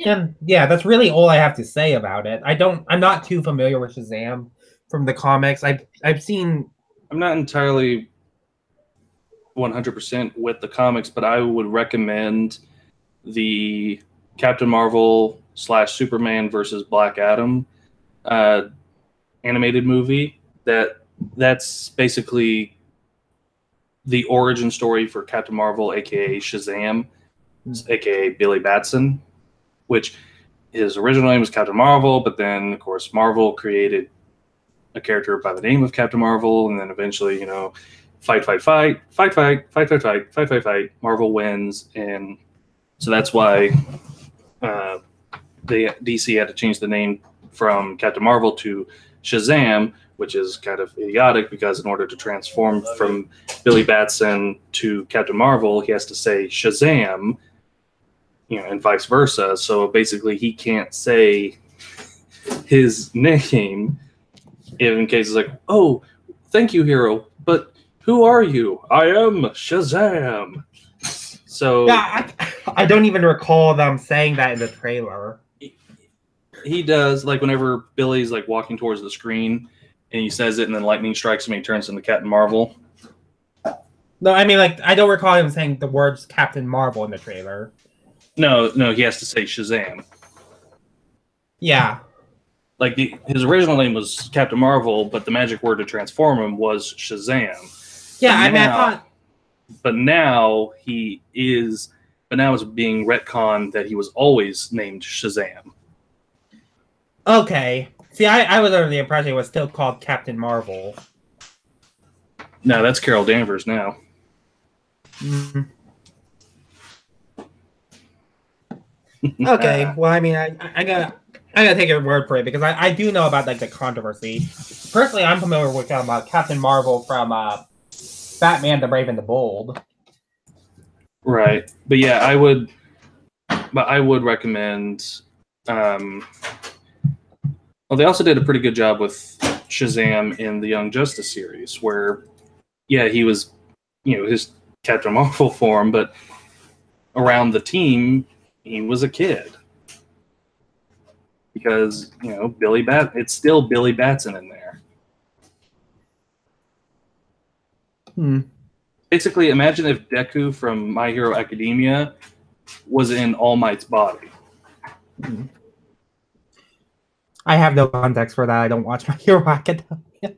And yeah, that's really all I have to say about it. I'm not too familiar with Shazam from the comics. I've seen. I'm not entirely 100% with the comics, but I would recommend the Captain Marvel / Superman versus Black Adam animated movie. That's basically the origin story for Captain Marvel, aka Shazam, aka Billy Batson, which his original name was Captain Marvel, but then of course Marvel created a character by the name of Captain Marvel, and then eventually, fight, Marvel wins, and so that's why the DC had to change the name from Captain Marvel to Shazam, which is kind of idiotic because in order to transform from Billy Batson to Captain Marvel, he has to say Shazam, and vice versa. So basically, he can't say his name in case it's like, oh, thank you, hero, but who are you? I am Shazam. So yeah, I don't even recall them saying that in the trailer. He does, like whenever Billy's like walking towards the screen and he says it and then lightning strikes him and he turns into Captain Marvel. No, I mean, I don't recall him saying the words Captain Marvel in the trailer. No, he has to say Shazam. Yeah. Like his original name was Captain Marvel, but the magic word to transform him was Shazam. Yeah, I thought. But now it's being retconned that he was always named Shazam. Okay. See, I was under the impression it was still called Captain Marvel. No, that's Carol Danvers now. Mm-hmm. Okay, well, I mean, I gotta take your word for it because I do know about like the controversy. Personally, I'm familiar with Captain Marvel from Batman: The Brave and the Bold. Right, but yeah, I would recommend. Well, they also did a pretty good job with Shazam in the Young Justice series, where he was, his Captain Marvel form, but around the team, he was a kid. Because, it's still Billy Batson in there. Basically, imagine if Deku from My Hero Academia was in All Might's body. I have no context for that. I don't watch My Hero Academia.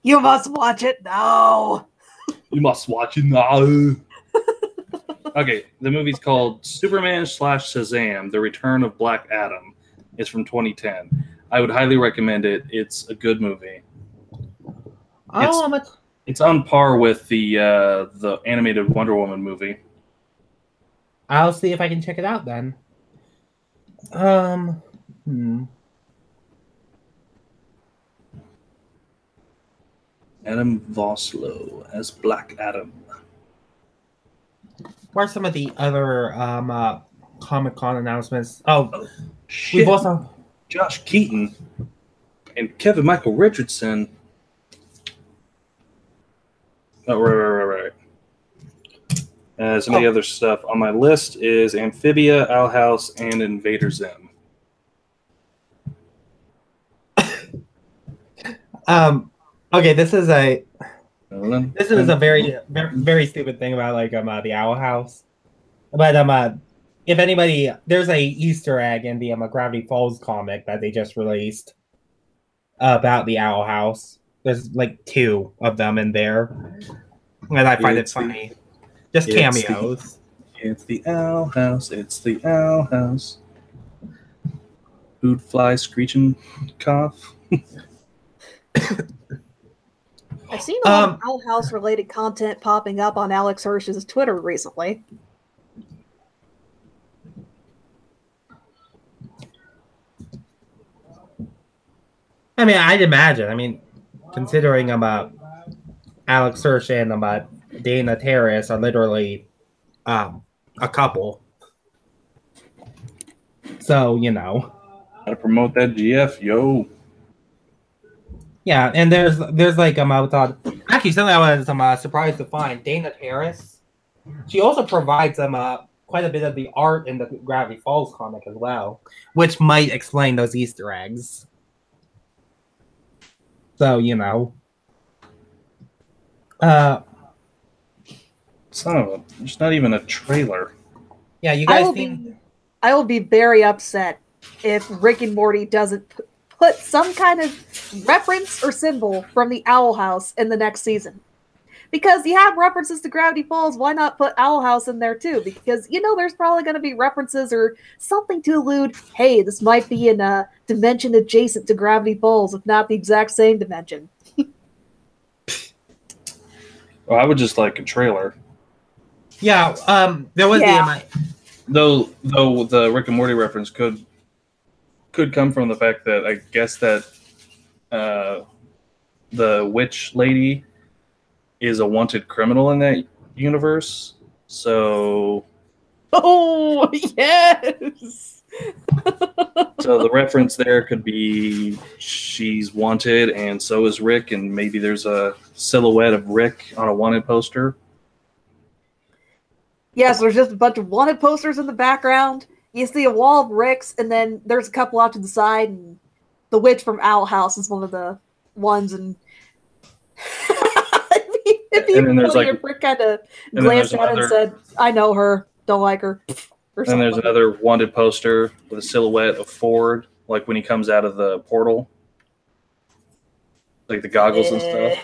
You must watch it now. You must watch it now. Okay, the movie's called Superman / Shazam: The Return of Black Adam. It's from 2010. I would highly recommend it. It's a good movie. It's on par with the animated Wonder Woman movie. I'll see if I can check it out then. Adam Vosloo as Black Adam. What are some of the other Comic-Con announcements? Oh, shit. we've also Josh Keaton and Kevin Michael Richardson. Oh, right. Some of the other stuff on my list is Amphibia, Owl House, and Invader Zim. Okay, this is a very, very, very stupid thing about like the Owl House. But if anybody, there's a Easter egg in the Gravity Falls comic that they just released about the Owl House. There's like 2 of them in there, and I find it funny. Just cameos. It's the Owl House. It's the Owl House. Food fly screeching cough. I've seen a lot of Owl House related content popping up on Alex Hirsch's Twitter recently. I mean, I'd imagine. I mean, considering Alex Hirsch and Dana Terrace are literally a couple. So, you know. Gotta promote that GF, yo. Yeah, and there's like I thought actually something I was surprised to find. Dana Terrace, she also provides quite a bit of the art in the Gravity Falls comic as well, which might explain those Easter eggs. So, you know. Son of a, there's not even a trailer. Yeah, you guys I will be very upset if Rick and Morty doesn't put some kind of reference or symbol from the Owl House in the next season. Because you have references to Gravity Falls, why not put Owl House in there too? Because, you know, there's probably going to be references or something to allude, hey, this might be in a dimension adjacent to Gravity Falls, if not the exact same dimension. Well, I would just like a trailer. Yeah, there was Though the Rick and Morty reference could come from the fact that I guess that the witch lady is a wanted criminal in that universe. So oh yes. So the reference there could be she's wanted and so is Rick, and maybe there's a silhouette of Rick on a wanted poster. Yes, there's just a bunch of wanted posters in the background. You see a wall of Ricks, and then there's a couple out to the side, and the witch from Owl House is one of the ones. And Rick kind of glanced at it and said, "I know her. Don't like her." And there's another wanted poster with a silhouette of Ford, like when he comes out of the portal, like the goggles and stuff.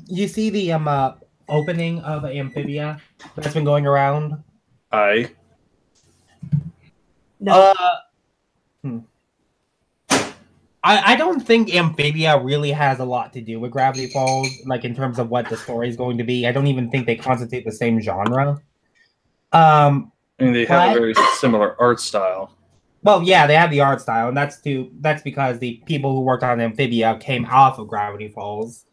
You see the opening of Amphibia that's been going around? No. I don't think Amphibia really has a lot to do with Gravity Falls, like in terms of what the story is going to be. I don't even think they constitute the same genre. I mean, they have a very similar art style. Well, yeah, they have the art style, and that's because the people who worked on Amphibia came off of Gravity Falls.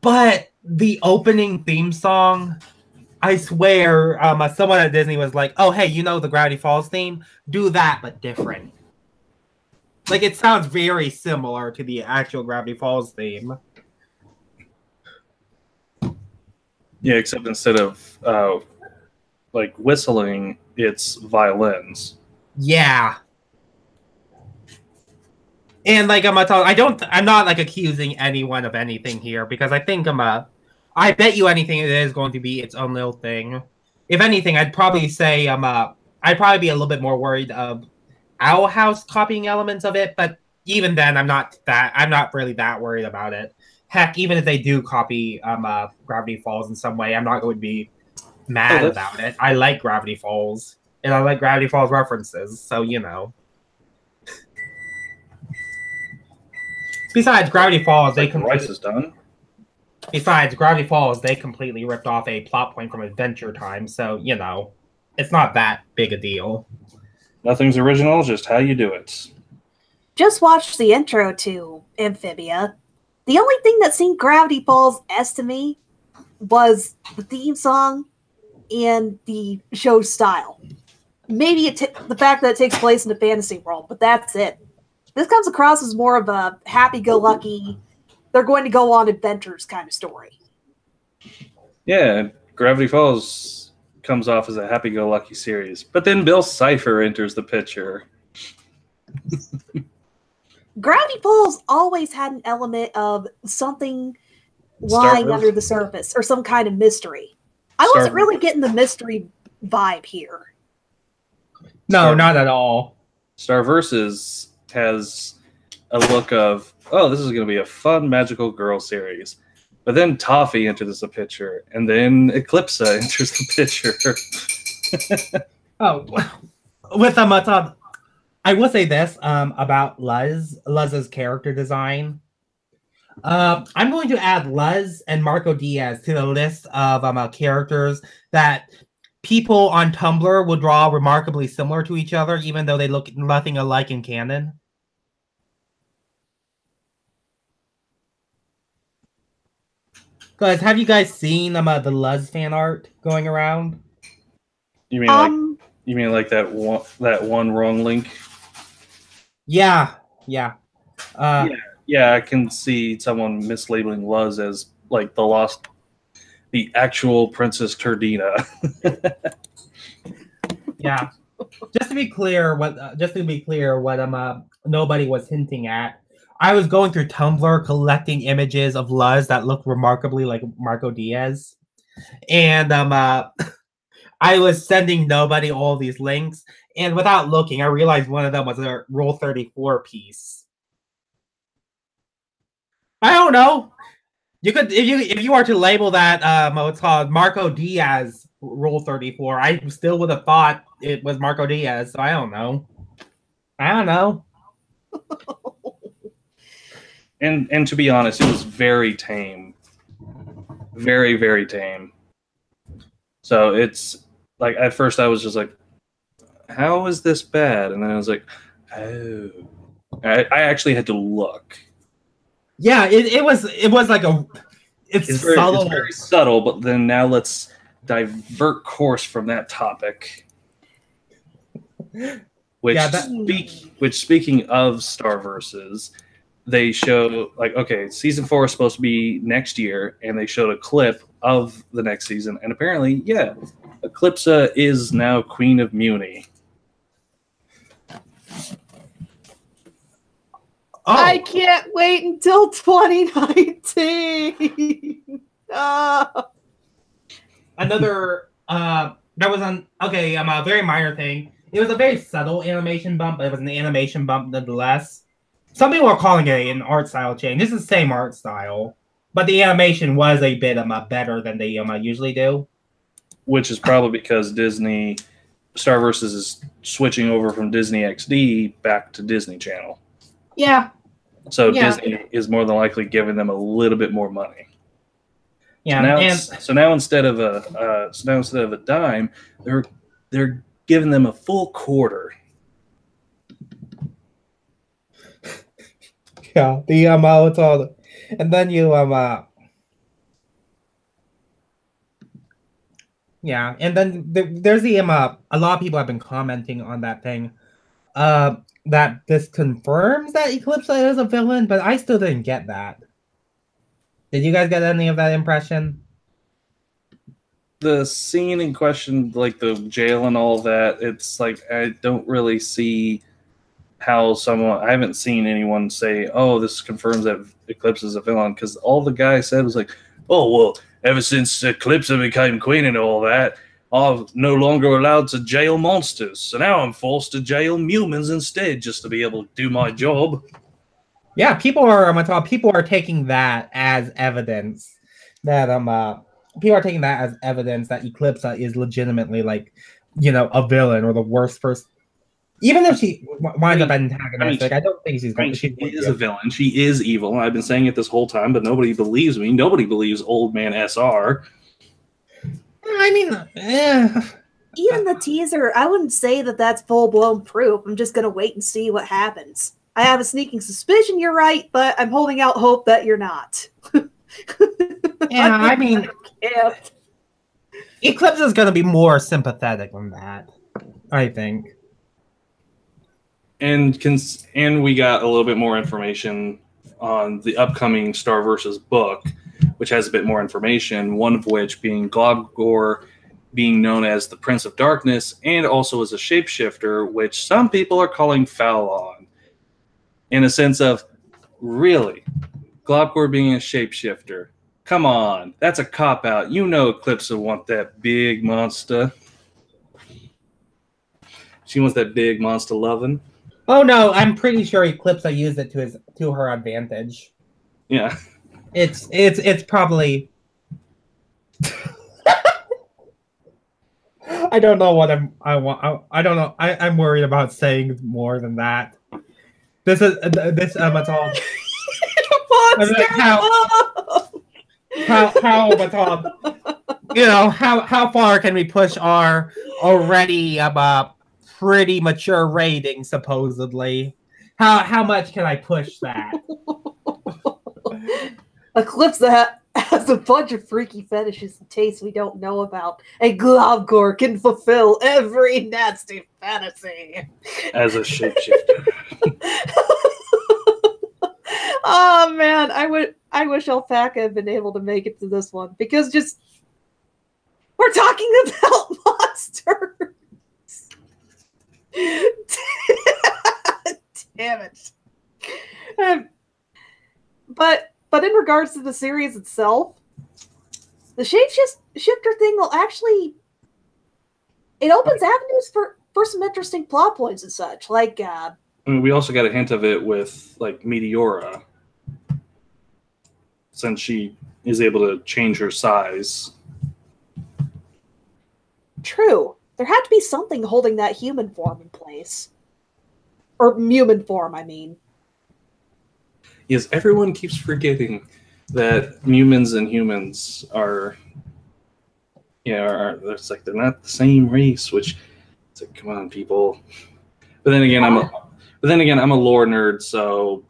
But the opening theme song, I swear, someone at Disney was like, "Oh, hey, you know the Gravity Falls theme? Do that, but different." Like, it sounds very similar to the actual Gravity Falls theme. Yeah, except instead of like whistling, it's violins. Yeah. And like I'm not like accusing anyone of anything here, because I think I bet you anything it is going to be its own little thing. If anything, I'd probably say I'd probably be a little bit more worried of Owl House copying elements of it, but even then I'm not really that worried about it. Heck, even if they do copy Gravity Falls in some way, I'm not going to be mad about it. I like Gravity Falls, and I like Gravity Falls references, so you know. Besides Gravity Falls, Rice is done. Besides, Gravity Falls, they completely ripped off a plot point from Adventure Time, so, you know, it's not that big a deal. Nothing's original, just how you do it. Just watched the intro to Amphibia. The only thing that seemed Gravity Falls-esque to me was the theme song and the show style. Maybe the fact that it takes place in a fantasy world, but that's it. This comes across as more of a happy-go-lucky, they're going to go on adventures kind of story. Yeah, Gravity Falls comes off as a happy-go-lucky series. But then Bill Cipher enters the picture. Gravity Falls always had an element of something lying under the surface or some kind of mystery. I wasn't really getting the mystery vibe here. No, not at all. Star Versus has a look of, oh, this is going to be a fun magical girl series. But then Toffee enters the picture, and then Eclipse enters the picture. Oh, with I will say this about Luz's character design. I'm going to add Luz and Marco Diaz to the list of characters that people on Tumblr would draw remarkably similar to each other, even though they look nothing alike in canon. Guys, have you guys seen the Luz fan art going around? You mean like that one wrong link? Yeah. Yeah, I can see someone mislabeling Luz as like the actual Princess Turdina. Yeah. Just to be clear, what nobody was hinting at. I was going through Tumblr collecting images of Luz that looked remarkably like Marco Diaz, and I was sending nobody all these links, and without looking, I realized one of them was a Rule 34 piece. I don't know. You could, if you are to label that, what's called Marco Diaz Rule 34, I still would have thought it was Marco Diaz. So I don't know. And to be honest, it was very tame, very, very tame. So it's like at first I was just like, "How is this bad?" And then I was like, "Oh." I actually had to look. Yeah, it was like it's subtle. It's very subtle, but then now let's divert course from that topic. Which speaking of Star Versus, they show like, okay, season 4 is supposed to be next year, and they showed a clip of the next season, and apparently, yeah, Eclipsa is now Queen of Muni. Oh. I can't wait until 2019. Another that was on a very minor thing. It was a very subtle animation bump, but it was an animation bump nonetheless. Some people are calling it an art style change. This is the same art style, but the animation was a bit better than they usually do. Which is probably because Disney Star Versus is switching over from Disney XD back to Disney Channel. Yeah. So yeah. Disney is more than likely giving them a little bit more money. Yeah. So now instead of a dime, they're giving them a full quarter. Yeah. It's all, and then you yeah, and then there's a lot of people have been commenting on that thing. That this confirms that Eclipsa is a villain, but I still didn't get that. Did you guys get any of that impression? The scene in question, like the jail and all that, it's like I don't really see how I haven't seen anyone say, oh, this confirms that Eclipsa is a villain, because all the guy said was like, oh, well, ever since Eclipsa became queen and all that, I'm no longer allowed to jail monsters, so now I'm forced to jail humans instead just to be able to do my job. Yeah, people are taking that as evidence that Eclipsa is legitimately like, a villain or the worst person. Even if she winds up antagonistic, I don't think she's going to. She is a villain. She is evil. I've been saying it this whole time, but nobody believes me. Nobody believes Old Man SR. I mean, even the teaser, I wouldn't say that that's full-blown proof. I'm just going to wait and see what happens. I have a sneaking suspicion you're right, but I'm holding out hope that you're not. Yeah, I mean, Eclipse is going to be more sympathetic than that, I think. And we got a little bit more information on the upcoming Starverse's book, which has a bit more information, one of which being Globgor being known as the Prince of Darkness and also as a shapeshifter, which some people are calling Fallon. In a sense of, really? Globgor being a shapeshifter? Come on, that's a cop-out. You know Eclipse will want that big monster. She wants that big monster loving. Oh no, I'm pretty sure Eclipse used it to her advantage. Yeah. It's probably I don't know what I don't know. I'm worried about saying more than that. This is it's all how you know, how far can we push our already pretty mature rating, supposedly? How much can I push that? Eclipse that has a bunch of freaky fetishes and tastes we don't know about, and Globgor can fulfill every nasty fantasy. As a shapeshifter. Oh man, I wish Alpaca had been able to make it to this one, because just we're talking about monsters. Damn it. But in regards to the series itself, the shapeshifter thing will actually, it opens avenues for some interesting plot points and such. Like I mean, we also got a hint of it with like Meteora, since she is able to change her size. True. There had to be something holding that human form in place. Or human form, I mean. Yes, everyone keeps forgetting that humans and humans are, it's like they're not the same race. Which, it's like, come on, people. But then again, I'm a lore nerd, so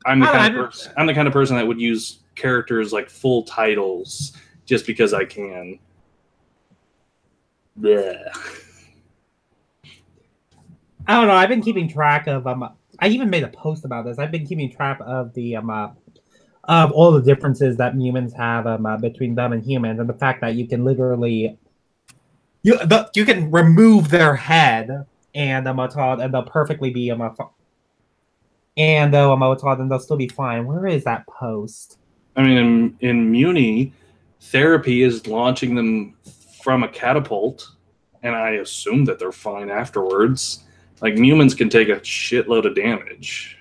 I'm the kind of person that would use characters like full titles just because I can. Blech. I don't know. I've been keeping track of I even made a post about this. I've been keeping track of the of all the differences that humans have between them and humans, and the fact that you can literally you can remove their head and they'll perfectly be and they'll still be fine. Where is that post? I mean, in Muni, therapy is launching them from a catapult, and I assume that they're fine afterwards. Like, humans can take a shitload of damage.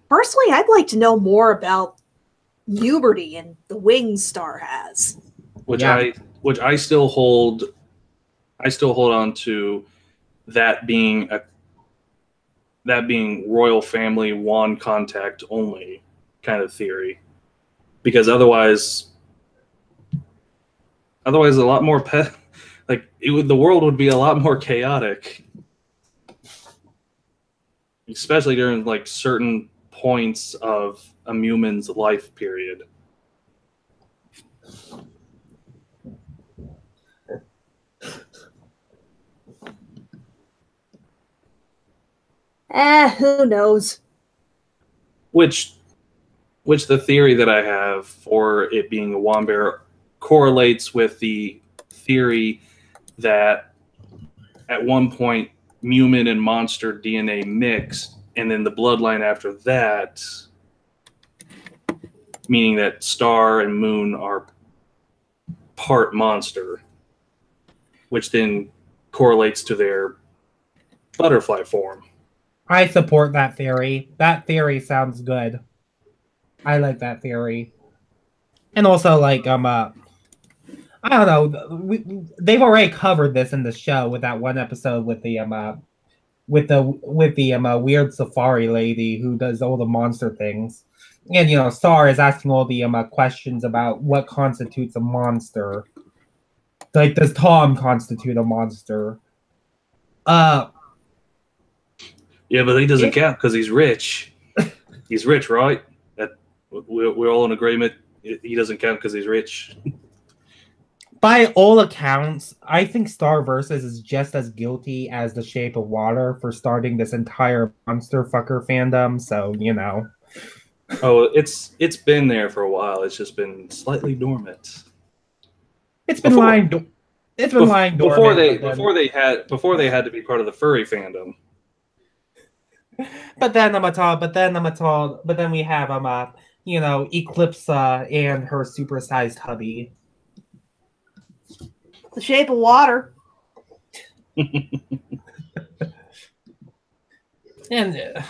Personally, I'd like to know more about Uberty and the wings Star has. Which I still hold on to, that being royal family wand contact only kind of theory. Because otherwise a lot more the world would be a lot more chaotic, especially during like certain points of a human's life period. Who knows? Which the theory that I have for it being a Wombear correlates with the theory that at one point human and monster DNA mixed, and then the bloodline after that, meaning that Star and Moon are part monster, which then correlates to their butterfly form. I support that theory. That theory sounds good. I like that theory. And also, like, I don't know. They've already covered this in the show with that one episode with the weird safari lady who does all the monster things, and Star is asking all the questions about what constitutes a monster. Like, does Tom constitute a monster? Yeah, but he doesn't count because he's rich. He's rich, right? We're all in agreement. He doesn't count because he's rich. By all accounts, I think Star Versus is just as guilty as The Shape of Water for starting this entire monster fucker fandom. So Oh, it's been there for a while. It's just been slightly dormant. It's been lying. It's been lying dormant before they had to be part of the furry fandom. But then we have Eclipse and her supersized hubby. The Shape of Water. And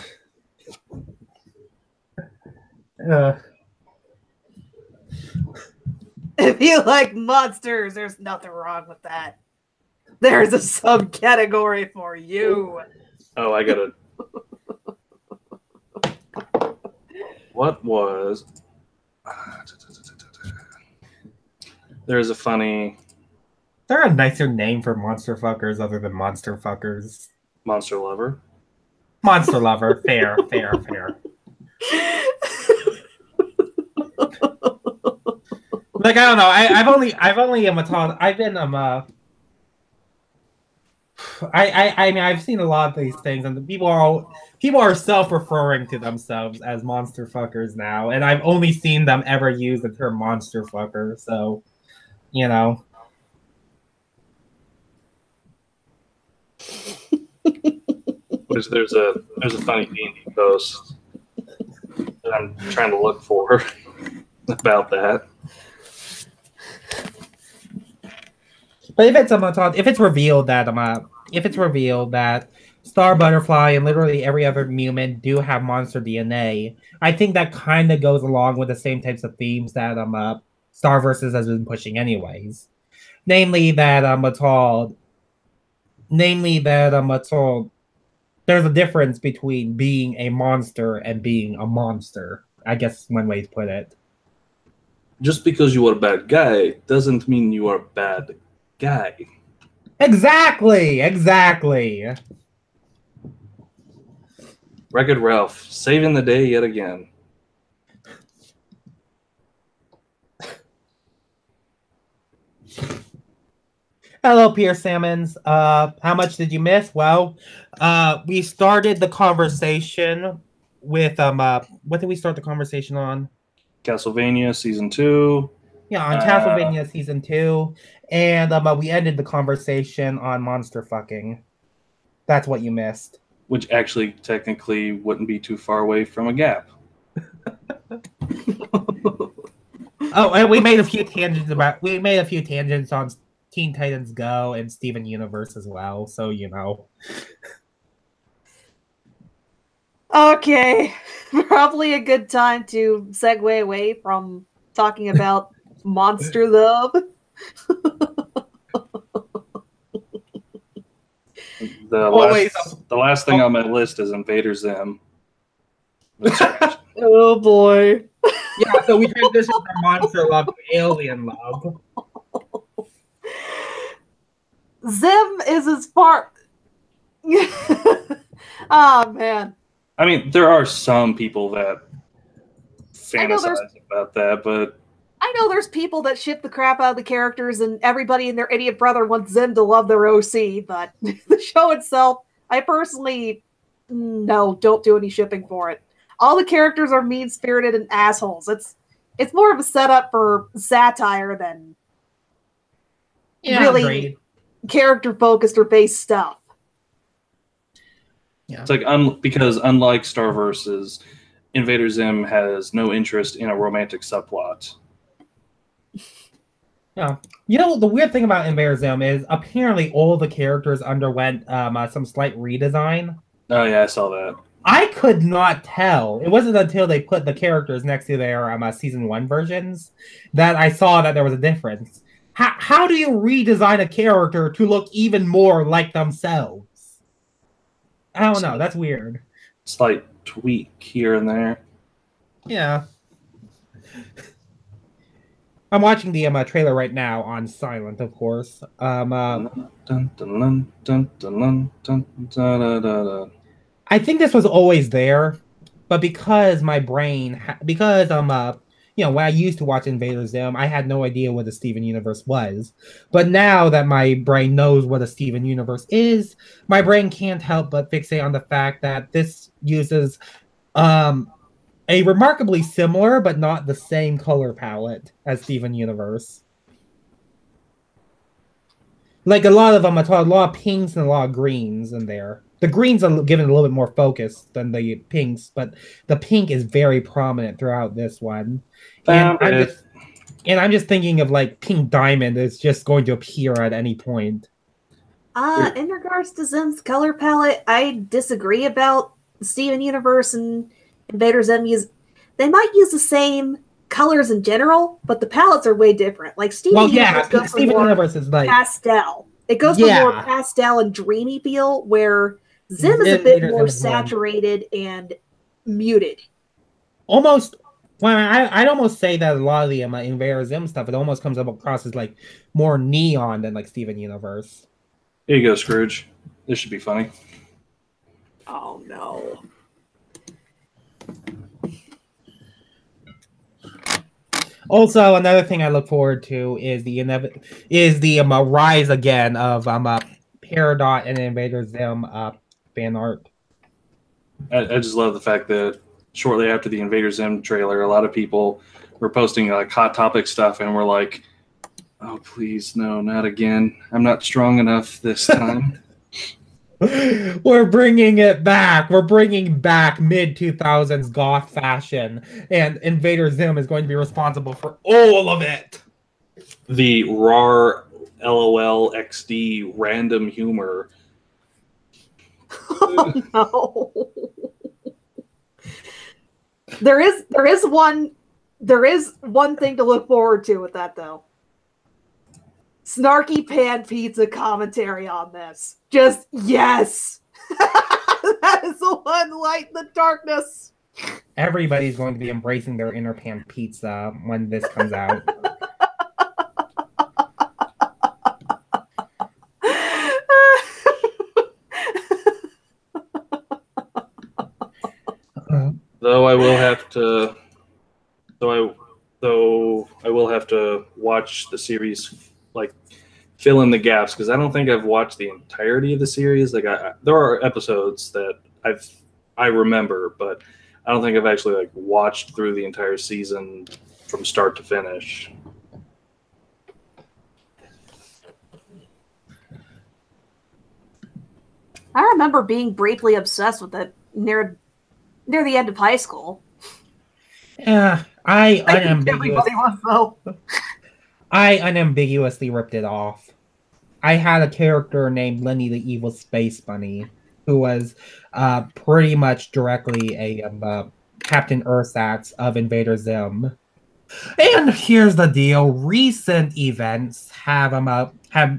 if you like monsters, there's nothing wrong with that. There's a subcategory for you. Oh, I gotta. What was? There's a funny. Is there a nicer name for monster fuckers other than monster fuckers? Monster lover. Monster lover. Fair. Like, I don't know. I've been I've seen a lot of these things, and people are self-referring to themselves as monster fuckers now, and I've only seen them ever use the term monster fucker. So, There's a funny D&D post that I'm trying to look for about that. But if it's revealed that Star Butterfly and literally every other human do have monster DNA, I think that kind of goes along with the same types of themes that Star Versus has been pushing anyways. Namely that there's a difference between being a monster and being a monster. I guess one way to put it. Just because you are a bad guy doesn't mean you are a bad guy. Exactly. Wreck-It Ralph, saving the day yet again. Hello, Pierre Salmons. How much did you miss? Well, we started the conversation with what did we start the conversation on? Castlevania Season 2. Yeah, on Castlevania Season 2. And we ended the conversation on monster fucking. That's what you missed. Which actually technically wouldn't be too far away from a gap. Oh, and we made a few tangents on Teen Titans Go and Steven Universe as well, so Okay, probably a good time to segue away from talking about monster love. The last thing on my list is Invader Zim. Oh boy. Yeah, so we transitioned from monster love to alien love. Zim is as far. Oh man. I mean, there are some people that fantasize about that, but I know there's people that ship the crap out of the characters, and everybody and their idiot brother wants Zim to love their OC, but the show itself, I personally don't do any shipping for it. All the characters are mean-spirited and assholes. It's more of a setup for satire than really character-focused or based stuff. Yeah. It's like because unlike Star Versus, Invader Zim has no interest in a romantic subplot. Yeah. The weird thing about Invader Zim is apparently all the characters underwent some slight redesign. Oh yeah, I saw that. I could not tell. It wasn't until they put the characters next to their season 1 versions that I saw that there was a difference. how do you redesign a character to look even more like themselves? I don't know. That's weird. Slight tweak here and there. Yeah. I'm watching the trailer right now on silent, of course. I think this was always there, but because my brain, when I used to watch Invader Zim, I had no idea what the Steven Universe was. But now that my brain knows what a Steven Universe is, my brain can't help but fixate on the fact that this uses a remarkably similar but not the same color palette as Steven Universe. Like a lot of them, a lot of pinks and a lot of greens in there. The greens are given a little bit more focus than the pinks, but the pink is very prominent throughout this one. And I'm just thinking of like Pink Diamond is just going to appear at any point. In regards to Zim's color palette, I disagree about Steven Universe and Invader Zim. They might use the same colors in general, but the palettes are way different. Like Steven Universe goes for more Universe is like pastel. It goes for more pastel and dreamy feel, where Zim is a bit more saturated and muted. Almost, well, I'd almost say that a lot of the Invader Zim stuff, it almost comes across as like more neon than like Steven Universe. Here you go, Scrooge. This should be funny. Oh no. Also, another thing I look forward to is the rise again of Peridot and Invader Zim fan art. I just love the fact that shortly after the Invader Zim trailer, a lot of people were posting like Hot Topic stuff, and we're like, "Oh, please, no, not again! I'm not strong enough this time." We're bringing it back. We're bringing back mid-2000s goth fashion, and Invader Zim is going to be responsible for all of it. The RAR LOL XD random humor. Oh no. There is one thing to look forward to with that though. Snarky Pan Pizza commentary on this. Just yes. That is the one light in the darkness. Everybody's going to be embracing their inner pan pizza when this comes out. Though I will have to watch the series, like fill in the gaps, because I don't think I've watched the entirety of the series. Like there are episodes that I remember, but I don't think I've actually like watched through the entire season from start to finish. I remember being briefly obsessed with it near the end of high school. Yeah, I unambiguously ripped it off. I had a character named Lenny the Evil Space Bunny, who was pretty much directly a Captain Ursat's of Invader Zim. And here's the deal: recent events have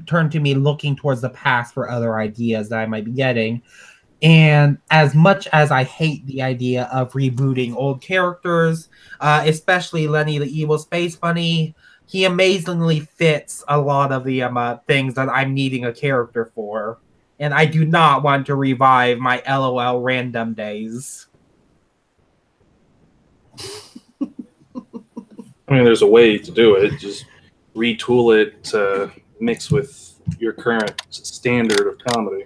turned to me looking towards the past for other ideas that I might be getting. And as much as I hate the idea of rebooting old characters, especially Lenny the Evil Space Bunny, he amazingly fits a lot of the things that I'm needing a character for. And I do not want to revive my LOL random days. I mean, there's a way to do it. Just retool it to mix with your current standard of comedy.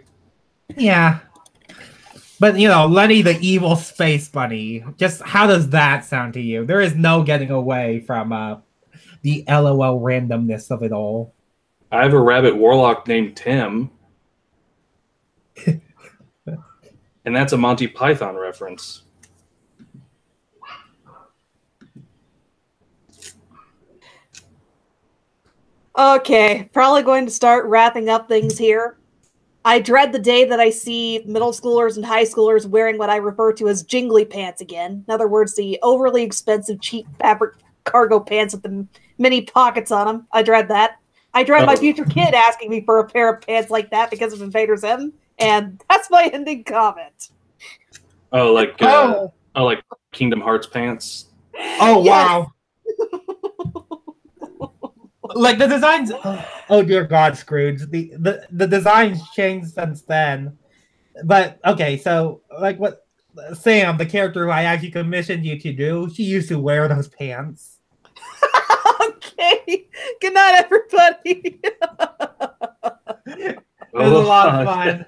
Yeah. But, Lenny the Evil Space Bunny, just how does that sound to you? There is no getting away from the LOL randomness of it all. I have a rabbit warlock named Tim. And that's a Monty Python reference. Okay, probably going to start wrapping up things here. I dread the day that I see middle schoolers and high schoolers wearing what I refer to as jingly pants again. In other words, the overly expensive, cheap fabric cargo pants with the mini pockets on them. I dread that. I dread my future kid asking me for a pair of pants like that because of Invader Zim, and that's my ending comment. Oh, like Kingdom Hearts pants. Oh wow! Like the designs. Oh dear God, Scrooge. The designs changed since then. But okay, so like what Sam, the character who I actually commissioned you to do, she used to wear those pants. Okay. Good night, everybody. It was a lot of fun.